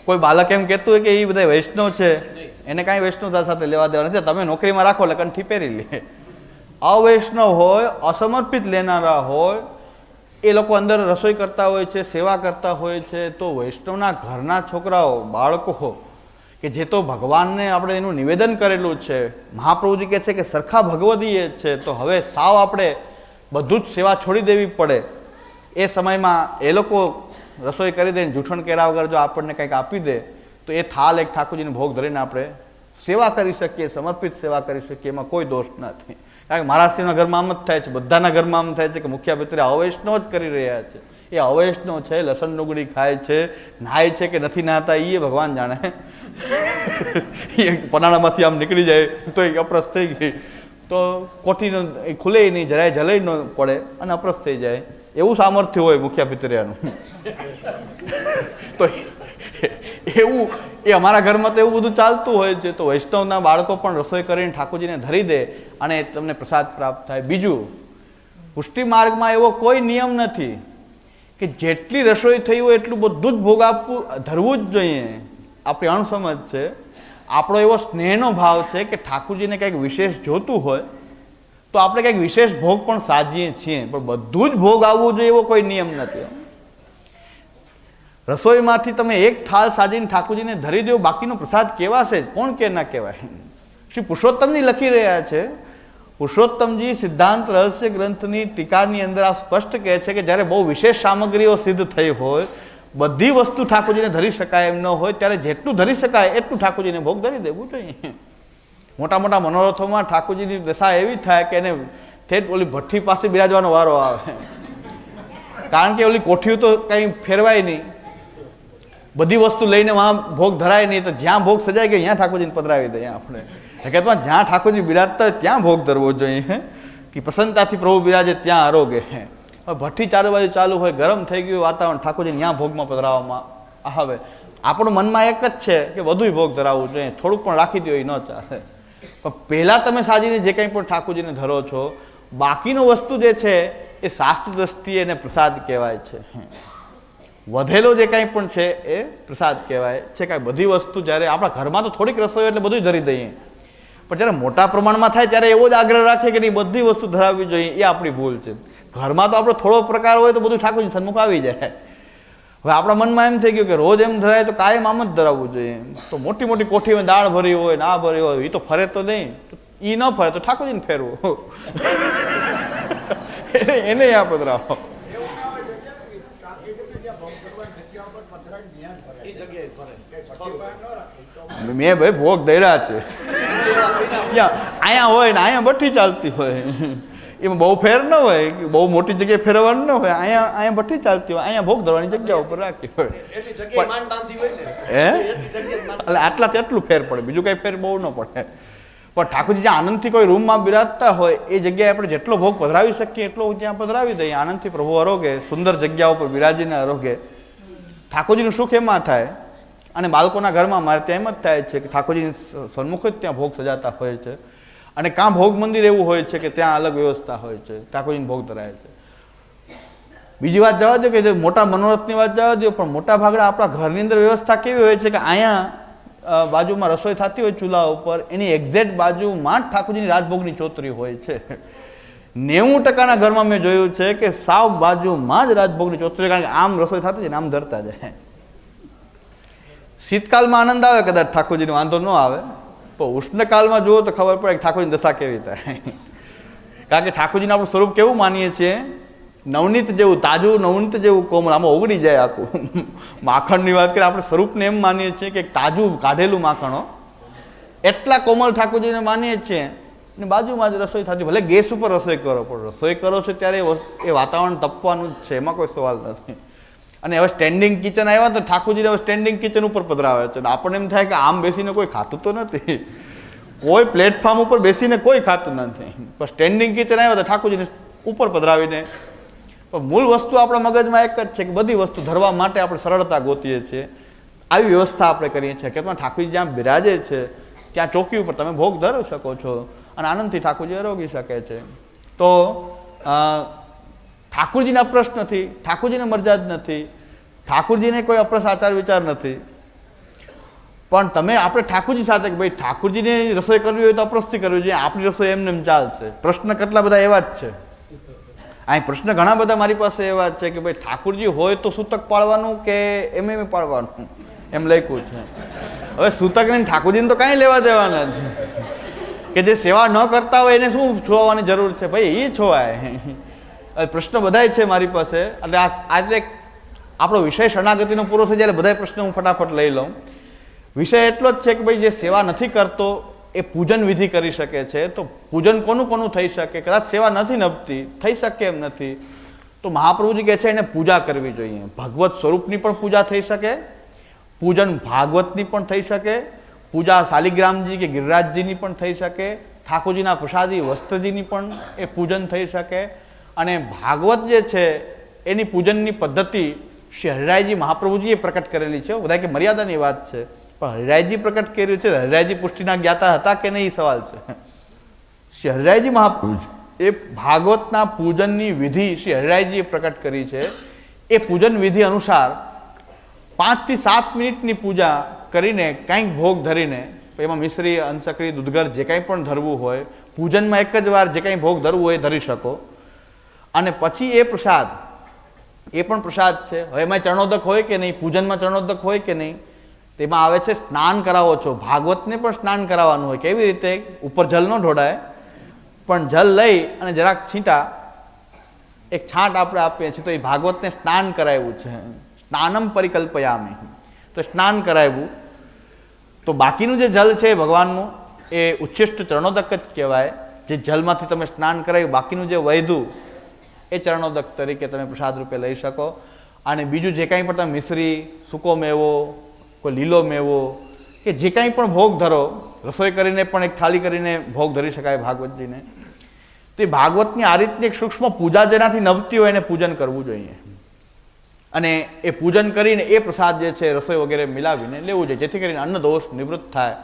કોઈ બાળક એમ કહેતું હોય કે એ બધા વૈષ્ણવ છે, એને કાંઈ વૈષ્ણવતા સાથે લેવા દેવા નથી, તમે નોકરીમાં રાખો એટલે કંઠી પહેરી લે. અવૈષ્ણવ હોય, અસમર્પિત લેનારા હોય, એ લોકો અંદર રસોઈ કરતા હોય છે, સેવા કરતા હોય છે, તો વૈષ્ણવના ઘરના છોકરાઓ બાળકો કે જે તો ભગવાનને આપણે એનું નિવેદન કરેલું છે, મહાપ્રભુજી કહે છે કે સરખા ભગવદીય છે, તો હવે સાવ આપણે બધું જ સેવા છોડી દેવી પડે. એ સમયમાં એ લોકો રસોઈ કરી દે, જૂઠણ કર્યા વગર જો આપણને કંઈક આપી દે તો એ થાળ એક ઠાકોરજીને ભોગ ધરીને આપણે સેવા કરી શકીએ, સમર્પિત સેવા કરી શકીએ, એમાં કોઈ દોષ નથી. કારણ કે મહારાષ્ટ્રના ઘરમાં આમ જ થાય છે, બધાના ઘરમાં આમ થાય છે કે મુખ્ય ભીતરિયા અવૈષ્ણવ જ કરી રહ્યા છે. એ અવૈષ્ણવ છે, લસણ ડુંગળી ખાય છે, નાય છે કે નથી નાહતા એ ભગવાન જાણે. એ પનાળામાંથી આમ નીકળી જાય તો એ અપરસ થઈ ગઈ તો કોઠીનો ખુલે નહીં, જરાય જલાઈ ન પડે અને અપરસ થઈ જાય, એવું સામર્થ્ય હોય મુખ્ય ભીતરિયાનું. તો એવું એ અમારા ઘરમાં તો એવું બધું ચાલતું હોય છે. તો વૈષ્ણવના બાળકો પણ રસોઈ કરીને ઠાકોરજીને ધરી દે અને તમને પ્રસાદ પ્રાપ્ત થાય. બીજું, પુષ્ટિ માર્ગમાં એવો કોઈ નિયમ નથી કે જેટલી રસોઈ થઈ હોય એટલું બધું જ ભોગ આપવું ધરવું જ જોઈએ. આપણી અણસમજ છે. આપણો એવો સ્નેહનો ભાવ છે કે ઠાકોરજીને કંઈક વિશેષ જોતું હોય તો આપણે કંઈક વિશેષ ભોગ પણ સાજીએ છીએ, પણ બધું જ ભોગ આવવું જોઈએ એવો કોઈ નિયમ નથી. રસોઈમાંથી તમે એક થાળ સાજીને ઠાકોરજીને ધરી દો, બાકીનો પ્રસાદ કહેવાશે કોણ કે ના કહેવાય? શ્રી પુરુષોત્તમજી લખી રહ્યા છે. પુરુષોત્તમજી સિદ્ધાંત રહસ્ય ગ્રંથની ટીકાની અંદર આ સ્પષ્ટ કહે છે કે જ્યારે બહુ વિશેષ સામગ્રીઓ સિદ્ધ થઈ હોય, બધી વસ્તુ ઠાકોરજીને ધરી શકાય એમ ન હોય, ત્યારે જેટલું ધરી શકાય એટલું ઠાકોરજીને ભોગ ધરી દેવું જોઈએ. મોટા મોટા મનોરથોમાં ઠાકોરજીની દશા એવી થાય કે એને ઠેઠ ઓલી ભઠ્ઠી પાસે બિરાજવાનો વારો આવે. કારણ કે ઓલી કોઠીઓ તો કંઈ ફેરવાય નહીં, બધી વસ્તુ લઈને વहाँ ભોગ ધરાય નહીં, તો જ્યાં ભોગ સજાય ગયો ત્યાં ઠાકોરજીને પધરાવી દઈએ આપણે. હકીકતમાં જ્યાં ઠાકોરજી બિરાજતા હોય ત્યાં ભોગ ધરવો જોઈએ કે પ્રસન્નતાથી પ્રભુ બિરાજે ત્યાં આરોગે. હવે ભઠ્ઠી ચારે બાજુ ચાલુ હોય, ગરમ થઈ ગયું વાતાવરણ, ઠાકોરજી ત્યાં ભોગમાં પધરાવવામાં આવે. આપણું મનમાં એક જ છે કે બધુંય ભોગ ધરાવવું જોઈએ, થોડુંક પણ રાખી દો એ ન ચાલે. પણ પહેલાં તમે સાજીને જે કંઈ પણ ઠાકોરજીને ધરો છો, બાકીનો વસ્તુ જે છે એ શાસ્ત્ર દ્રષ્ટિએ એને પ્રસાદ કહેવાય છે. વધેલો જે કંઈ પણ છે એ પ્રસાદ કહેવાય છે. કાંઈ બધી વસ્તુ જ્યારે આપણા ઘરમાં તો થોડીક રસોઈ એટલે બધું ધરી દઈએ, પણ જ્યારે મોટા પ્રમાણમાં થાય ત્યારે એવો જ આગ્રહ રાખીએ કે નહીં બધી વસ્તુ ધરાવવી જોઈએ, એ આપણી ભૂલ છે. ઘરમાં તો આપણો થોડો પ્રકાર હોય તો બધું ઠાકોરજી સન્મુખ આવી જાય. હવે આપણા મનમાં એમ થઈ ગયું કે રોજ એમ ધરાય તો કાયમ આમ જ ધરાવવું જોઈએ. તો મોટી મોટી કોઠીમાં દાળ ભરી હોય ને આ ભરી હોય, એ તો ફરે તો નહીં, એ ન ફરે તો ઠાકોરજીને ફેરવું, એને આ પધરાવો. મેં ભાઈ ભોગ ધર્યા છે, અહીંયા હોય ને અહીંયા ભઠ્ઠી ચાલતી હોય, એમાં બહુ ફેર ન હોય, બહુ મોટી જગ્યાએ ફેરવવાનું ન હોય, અહીંયા ભઠ્ઠી ચાલતી હોય, અહીંયા ભોગ ધરવાની જગ્યા ઉપર રાખી હોય. એટલે આટલાથી એટલું ફેર પડે, બીજું કઈ ફેર બહુ ન પડે. પણ ઠાકોરજી જ્યાં આનંદથી કોઈ રૂમમાં બિરાજતા હોય એ જગ્યાએ આપણે જેટલો ભોગ પધરાવી શકીએ એટલો ત્યાં પધરાવી દઈએ. આનંદથી પ્રભુ આરોગે, સુંદર જગ્યા ઉપર બિરાજીને આરોગે. ઠાકોરજીનું સુખ એમાં થાય. અને બાળકોના ઘરમાં મારે ત્યાં એમ જ થાય છે કે ઠાકોરજીની સન્મુખ જ ત્યાં ભોગ સજાતા હોય છે. અને કાં ભોગ મંદિર એવું હોય છે કે ત્યાં અલગ વ્યવસ્થા હોય છે, ઠાકોરજીને ભોગ ધરાય છે. બીજી વાત જવા દો કે જે મોટા મનોરથની વાત જવા દો, પણ મોટા ભાગના આપણા ઘરની અંદર વ્યવસ્થા કેવી હોય છે કે અહીંયા બાજુમાં રસોઈ થતી હોય ચૂલા ઉપર, એની એક્ઝેક્ટ બાજુમાં જ ઠાકોરજીની રાજભોગની ચોતરી હોય છે. 90% ઘરમાં મેં જોયું છે કે સાવ બાજુમાં જ રાજભોગની ચોતરી, કારણ કે આમ રસોઈ થતી છે ને આમ ધરતા જાય. શીતકાલમાં આનંદ આવે કદાચ, ઠાકોરજીને વાંધો ન આવે, પણ ઉષ્ણકાલમાં જુઓ તો ખબર પડે કે ઠાકોરજીની દશા કેવી થાય. કારણ કે ઠાકોરજીનું આપણું સ્વરૂપ કેવું માનીએ છીએ, નવનીત જેવું તાજું, નવનીત જેવું કોમળ, આમાં ઓગળી જાય આખું. માખણની વાત કરીએ આપણે સ્વરૂપને એમ માનીએ છીએ કે તાજું કાઢેલું માખણો, એટલા કોમળ ઠાકોરજીને માનીએ છીએ. ને બાજુમાં જ રસોઈ થતી, ભલે ગેસ ઉપર રસોઈ કરો પણ રસોઈ કરો છો ત્યારે એ વાતાવરણ તપવાનું જ છે, એમાં કોઈ સવાલ નથી. અને હવે સ્ટેન્ડિંગ કિચન આવ્યા તો ઠાકોરજીને હવે સ્ટેન્ડિંગ કિચન ઉપર પધરાવે છે. આપણને એમ થાય કે આમ બેસીને કોઈ ખાતું તો નથી, કોઈ પ્લેટફોર્મ ઉપર બેસીને કોઈ ખાતું નથી, પણ સ્ટેન્ડિંગ કિચન આવ્યા તો ઠાકોરજીને ઉપર પધરાવીને. પણ મૂળ વસ્તુ આપણા મગજમાં એક જ છે કે બધી વસ્તુ ધરવા માટે આપણે સરળતા ગોતીએ છીએ, આવી વ્યવસ્થા આપણે કરીએ છીએ કે ઠાકોરજી જ્યાં બિરાજે છે ત્યાં ચોકી ઉપર તમે ભોગ ધરી શકો છો અને આનંદથી ઠાકોરજી આરોગી શકે છે. તો ઠાકોરજીને અપ્રસ નથી, ઠાકોરજીને મરજા જ નથી, ઠાકોરજીને કોઈ અપ્રસ આચાર વિચાર નથી. પણ તમે આપણે ઠાકોરજી સાથે કે ભાઈ ઠાકોરજીને રસોઈ કરવી હોય તો અપ્રસથી કરવી જોઈએ, આપણી રસોઈ એમને એમ ચાલશે. પ્રશ્ન કેટલા બધા એવા જ છે, અહીં પ્રશ્ન ઘણા બધા મારી પાસે એવા છે કે ભાઈ ઠાકોરજી હોય તો સૂતક પાળવાનું કે એમ પાળવાનું, એમ લખ્યું છે. હવે સૂતકને ઠાકોરજીને તો કાંઈ લેવા દેવા નથી, કે જે સેવા ન કરતા હોય એને શું છોડવાની જરૂર છે, ભાઈ એ છોવાય. પ્રશ્ન બધાય છે મારી પાસે. એટલે આજે આપણો વિષય શરણાગતિનો પૂરો થઈ જાય બધા પ્રશ્નો હું ફટાફટ લઈ લઉં. વિષય એટલો જ છે કે ભાઈ જે સેવા નથી કરતો એ પૂજન વિધિ કરી શકે છે. તો પૂજન કોનું કોનું થઈ શકે? કદાચ સેવા નથી નભતી, થઈ શકે એમ નથી, તો મહાપ્રભુજી કહે છે એને પૂજા કરવી જોઈએ. ભગવત સ્વરૂપની પણ પૂજા થઈ શકે, પૂજન ભાગવતની પણ થઈ શકે, પૂજા શાલિગ્રામજી કે ગિરિરાજજીની પણ થઈ શકે, ઠાકોરજીના પ્રસાદી વસ્ત્રજીની પણ એ પૂજન થઈ શકે. અને ભાગવત જે છે એની પૂજનની પદ્ધતિ શ્રી હરિરાયજી મહાપ્રભુજીએ પ્રકટ કરેલી છે. બધા કે મર્યાદાની વાત છે, પણ હરિરાયજી પ્રકટ કર્યું છે. હરિરાયજી પુષ્ટિના જ્ઞાતા હતા કે નહીં સવાલ છે. શ્રી હરિરાયજી મહાપ્રભુ એ ભાગવતના પૂજનની વિધિ શ્રી હરિરાયજીએ પ્રકટ કરી છે. એ પૂજન વિધિ અનુસાર 5 થી 7 મિનિટની પૂજા કરીને કંઈક ભોગ ધરીને, એમાં મિશ્રી, અંશકડી, દૂધગર જે કંઈ પણ ધરવું હોય, પૂજનમાં એક જ વાર જે કંઈ ભોગ ધરવું હોય એ ધરી શકો. અને પછી એ પ્રસાદ, એ પણ પ્રસાદ છે. હવે એમાં ચરણોદક હોય કે નહીં, પૂજનમાં ચરણોદક હોય કે નહીં, તેમાં આવે છે સ્નાન કરાવો છો. ભાગવતને પણ સ્નાન કરાવવાનું હોય. કેવી રીતે? ઉપર જલ ન ઢોળાય, પણ જલ લઈ અને જરાક છીંટા, એક છાંટ આપણે આપીએ છીએ, તો એ ભાગવતને સ્નાન કરાવ્યું છે. સ્નાનમ પરિકલ્પયામિ, તો સ્નાન કરાવ્યું. તો બાકીનું જે જલ છે ભગવાનનું એ ઉચ્છિષ્ટ ચરણોદક જ કહેવાય. જે જલમાંથી તમે સ્નાન કરાવ્યું, બાકીનું જે વૈધું એ ચરણોદક તરીકે તમે પ્રસાદ રૂપે લઈ શકો. અને બીજું જે કાંઈ પણ તમે મિશ્રી, સૂકો મેવો, કોઈ લીલો મેવો કે જે કાંઈ પણ ભોગ ધરો, રસોઈ કરીને પણ એક થાળી કરીને ભોગ ધરી શકાય ભાગવતજીને. તો એ ભાગવતની આ રીતની એક સૂક્ષ્મ પૂજા જેનાથી નભતી હોય એને પૂજન કરવું જોઈએ. અને એ પૂજન કરીને એ પ્રસાદ જે છે રસોઈ વગેરે મિલાવીને લેવું જોઈએ, જેથી કરીને અન્ન દોષ નિવૃત્ત થાય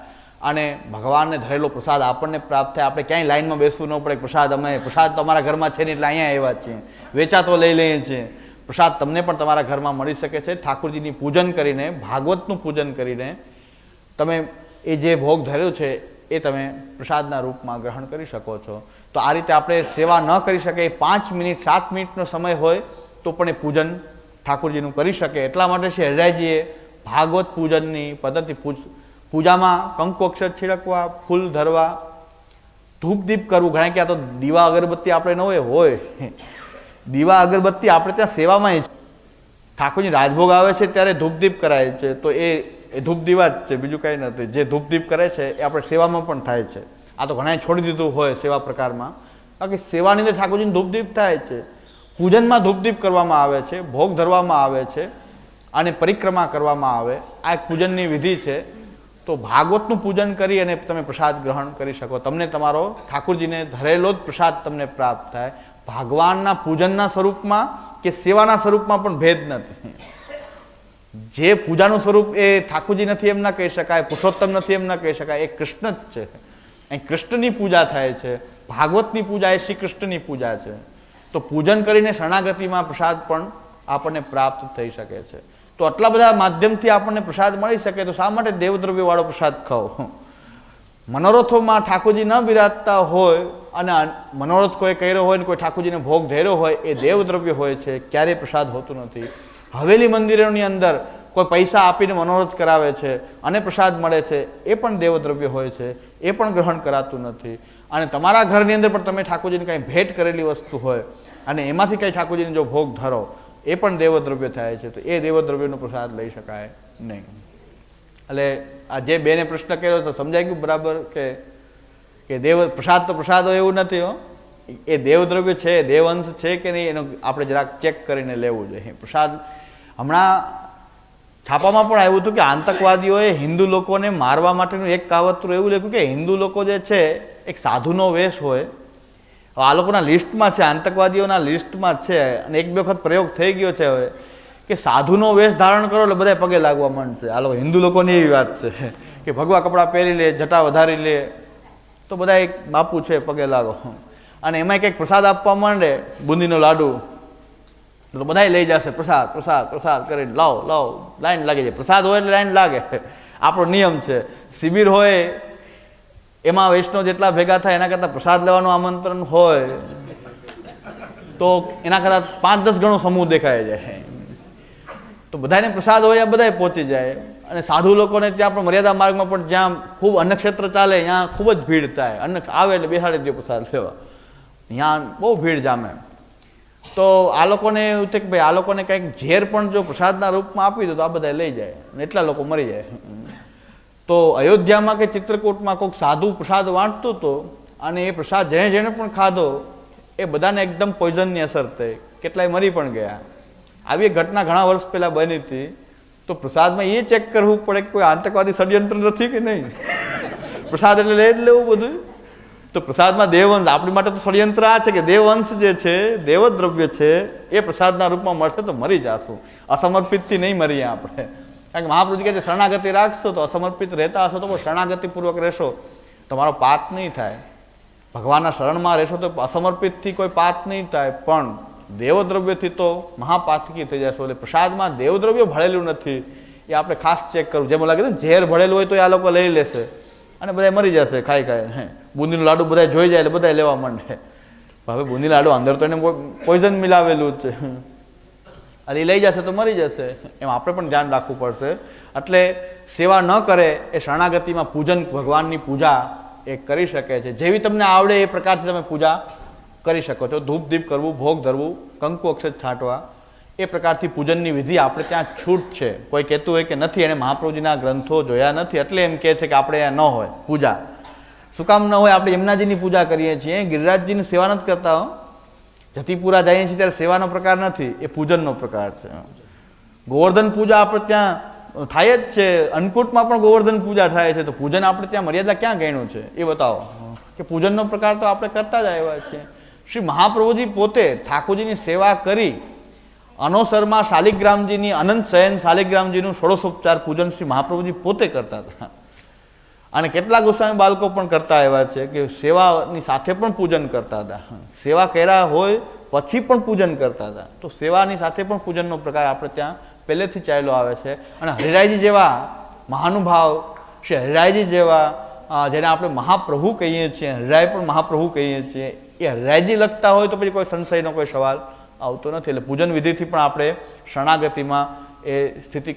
અને ભગવાનને ધરેલો પ્રસાદ આપણને પ્રાપ્ત થાય. આપણે ક્યાંય લાઈનમાં બેસવું ન પડે. પ્રસાદ તો અમારા ઘરમાં છે ને એટલે અહીંયા આવ્યા છીએ, વેચાતો લઈ લઈએ છીએ. પ્રસાદ તમને પણ તમારા ઘરમાં મળી શકે છે. ઠાકોરજીની પૂજન કરીને, ભાગવતનું પૂજન કરીને તમે એ જે ભોગ ધર્યો છે એ તમે પ્રસાદના રૂપમાં ગ્રહણ કરી શકો છો. તો આ રીતે આપણે સેવા ન કરી શકીએ, 5 મિનિટ 7 મિનિટનો સમય હોય તો પણ એ પૂજન ઠાકોરજીનું કરી શકે. એટલા માટે શ્રી હરિરાયજીએ ભાગવત પૂજનની પદ્ધતિ, પૂજામાં કંકુ અક્ષર છિડકવા, ફૂલ ધરવા, ધૂપ દીપ કરવું. ઘણા કે આ તો દીવા અગરબત્તી આપણે ન હોય, દીવા અગરબત્તી આપણે ત્યાં સેવામાં ઠાકોરજી રાજભોગ આવે છે ત્યારે ધૂપ દીપ કરાય છે. તો એ ધૂપ દીવા જ છે, બીજું કંઈ નથી. જે ધૂપ દીપ કરે છે એ આપણે સેવામાં પણ થાય છે. આ તો ઘણાએ છોડી દીધું હોય સેવા પ્રકારમાં, બાકી સેવાની અંદર ઠાકોરજીને ધૂપ દીપ થાય છે. પૂજનમાં ધૂપ દીપ કરવામાં આવે છે, ભોગ ધરવામાં આવે છે અને પરિક્રમા કરવામાં આવે. આ એક પૂજનની વિધિ છે. તો ભાગવતનું પૂજન કરી અને તમે પ્રસાદ ગ્રહણ કરી શકો. તમને તમારો ઠાકોરજીને ધરેલો જ પ્રસાદ તમને પ્રાપ્ત થાય. ભગવાનના પૂજનના સ્વરૂપમાં કે સેવાના સ્વરૂપમાં પણ ભેદ નથી. જે પૂજાનું સ્વરૂપ એ ઠાકોરજી નથી એમ ના કહી શકાય, પુરુષોત્તમ નથી એમ ના કહી શકાય, એ કૃષ્ણ જ છે. અહીં કૃષ્ણની પૂજા થાય છે. ભાગવતની પૂજા એ શ્રી કૃષ્ણની પૂજા છે. તો પૂજન કરીને શરણાગતિમાં પ્રસાદ પણ આપણને પ્રાપ્ત થઈ શકે છે. તો આટલા બધા માધ્યમથી આપણને પ્રસાદ મળી શકે, તો શા માટે દેવદ્રવ્યવાળો પ્રસાદ ખાઓ? મનોરથોમાં ઠાકોરજી ન બિરાજતા હોય અને મનોરથ કોઈ કર્યો હોય ને કોઈ ઠાકોરજીને ભોગ ધર્યો હોય, એ દેવદ્રવ્ય હોય છે, ક્યારેય પ્રસાદ હોતું નથી. હવેલી મંદિરોની અંદર કોઈ પૈસા આપીને મનોરથ કરાવે છે અને પ્રસાદ મળે છે, એ પણ દેવદ્રવ્ય હોય છે, એ પણ ગ્રહણ કરાતું નથી. અને તમારા ઘરની અંદર પણ તમે ઠાકોરજીને કાંઈ ભેટ કરેલી વસ્તુ હોય અને એમાંથી કંઈ ઠાકોરજીને જો ભોગ ધરો, એ પણ દેવદ્રવ્ય થાય છે. તો એ દેવદ્રવ્યનો પ્રસાદ લઈ શકાય નહીં. એટલે આ જે બેને પ્રશ્ન કર્યો તો સમજાઈ ગયું બરાબર? કે કે પ્રસાદ તો પ્રસાદ હોય એવું નથી હો, એ દેવદ્રવ્ય છે, દેવઅંશ છે કે નહીં એનું આપણે જરાક ચેક કરીને લેવું જોઈએ. પ્રસાદ હમણાં છાપામાં પણ આવ્યું હતું કે આતંકવાદીઓએ હિન્દુ લોકોને મારવા માટેનું એક કાવતરું એવું લખ્યું કે હિન્દુ લોકો જે છે એક સાધુનો વેશ હોય. આ લોકોના લિસ્ટમાં છે, આતંકવાદીઓના લિસ્ટમાં છે, અને એક બે વખત પ્રયોગ થઈ ગયો છે હવે કે સાધુનો વેશ ધારણ કરો એટલે બધા પગે લાગવા માંડશે. આ લોકો હિન્દુ લોકોની એવી વાત છે કે ભગવા કપડાં પહેરી લે, જટા વધારી લે તો બધા એક બાપુ છે પગે લાગો. અને એમાં કંઈક પ્રસાદ આપવા માંડે, બુંદીનો લાડુ, તો બધા લઈ જશે પ્રસાદ પ્રસાદ પ્રસાદ કરીને લાવો લાવો, લાઈન લાગી જાય. પ્રસાદ હોય એટલે લાઈન લાગે, આપણો નિયમ છે. શિબિર હોય એમાં વૈષ્ણવ જેટલા ભેગા થાય એના કરતાં પ્રસાદ લેવાનું આમંત્રણ હોય તો એના કરતાં 5-10 ગણો સમૂહ દેખાય જાય. તો બધાને પ્રસાદ હોય બધાય પહોંચી જાય. અને સાધુ લોકોને ત્યાં પણ મર્યાદા માર્ગમાં પણ જ્યાં ખૂબ અન્નક્ષેત્ર ચાલે ત્યાં ખૂબ જ ભીડ થાય. અન્ન આવે એટલે બેસાડી દે પ્રસાદ લેવા, ત્યાં બહુ ભીડ જામે. તો આ લોકોને એવું થાય કે ભાઈ આ લોકોને કંઈક ઝેર પણ જો પ્રસાદના રૂપમાં આપી દો તો આ બધા લઈ જાય અને એટલા લોકો મરી જાય. તો અયોધ્યામાં કે ચિત્રકૂટમાં કોઈક સાધુ પ્રસાદ વાંટતું હતો અને એ પ્રસાદ જેણે જેણે પણ ખાધો એ બધાને એકદમ પોઈઝનની અસર થઈ, કેટલાય મરી પણ ગયા. આવી એક ઘટના ઘણા વર્ષ પહેલાં બની હતી. તો પ્રસાદમાં એ ચેક કરવું પડે કે કોઈ આતંકવાદી ષડયંત્ર નથી કે નહીં. પ્રસાદ એટલે લઈ જ લેવું બધું. તો પ્રસાદમાં દેવવંશ, આપણી માટે તો ષડયંત્ર આ છે કે દેવવંશ જે છે, દેવદ્રવ્ય છે, એ પ્રસાદના રૂપમાં મળશે તો મરી જશું. અસમર્પિતથી નહીં મરીએ આપણે. કારણ કે મહાપ્રભુજી કહે છે શરણાગતિ રાખશો તો અસમર્પિત રહેતા હશો તો પણ શરણાગતિપૂર્વક રહેશો તમારો પાત નહીં થાય. ભગવાનના શરણમાં રહેશો તો અસમર્પિતથી કોઈ પાત નહીં થાય, પણ દેવદ્રવ્યથી તો મહાપાતકી થઈ જશો. એટલે પ્રસાદમાં દેવદ્રવ્ય ભળેલું નથી એ આપણે ખાસ ચેક કરવું. જેમ લાગે છે ઝેર ભળેલું હોય તો આ લોકો લઈ લેશે અને બધા મરી જશે ખાઈ ખાઈ. બુંદીનું લાડુ બધા જોઈ જાય એટલે બધા લેવા માંડે. હવે બુંદી લાડુ અંદર તો એને પોઈઝન મિલાવેલું જ છે, અને એ લઈ જશે તો મરી જશે. એમ આપણે પણ ધ્યાન રાખવું પડશે. એટલે સેવા ન કરે એ શરણાગતિમાં પૂજન, ભગવાનની પૂજા એ કરી શકે છે. જેવી તમને આવડે એ પ્રકારથી તમે પૂજા કરી શકો છો. ધૂપ દીપ કરવું, ભોગ ધરવું, કંકુ અક્ષત છાંટવા, એ પ્રકારથી પૂજનની વિધિ આપણે ત્યાં છૂટ છે. કોઈ કહેતું હોય કે નથી, એણે મહાપ્રભુજીના ગ્રંથો જોયા નથી એટલે એમ કહે છે કે આપણે ત્યાં ન હોય પૂજા. શું કામ ન હોય? આપણે યમુનાજીની પૂજા કરીએ છીએ, ગિરિરાજજીની સેવા નથી કરતા હો. જતીપુરા જઈએ છીએ ત્યારે સેવાનો પ્રકાર નથી, એ પૂજનનો પ્રકાર છે. ગોવર્ધન પૂજા આપણે ત્યાં થાય જ છે, અન્નકૂટમાં પણ ગોવર્ધન પૂજા થાય છે. તો પૂજન આપણે ત્યાં મર્યાદા ક્યાં ગણ્યું છે એ બતાવો કે પૂજનનો પ્રકાર તો આપણે કરતા જ આવ્યા છીએ. શ્રી મહાપ્રભુજી પોતે ઠાકોરજીની સેવા કરી અનોસરમાં શાલિગ્રામજીની, અનંત શયન શાલિગ્રામજીનું ષોડશોપચાર પૂજન શ્રી મહાપ્રભુજી પોતે કરતા હતા. અને કેટલાક ગોસ્વામી બાળકો પણ કરતા આવ્યા છે કે સેવાની સાથે પણ પૂજન કરતા હતા. સેવા કર્યા હોય પછી પણ પૂજન કરતા હતા. તો સેવાની સાથે પણ પૂજનનો પ્રકાર આપણે ત્યાં પહેલેથી ચાલ્યો આવે છે. અને હરિરાયજી જેવા મહાનુભાવ, શ્રી હરિરાયજી જેવા જેને આપણે મહાપ્રભુ કહીએ છીએ, હરિરાય પણ મહાપ્રભુ કહીએ છીએ, એ હરિરાયજી લખતા હોય તો પછી કોઈ સંશયનો કોઈ સવાલ આવતો નથી. એટલે પૂજન વિધિથી પણ આપણે શરણાગતિમાં એ સ્થિતિ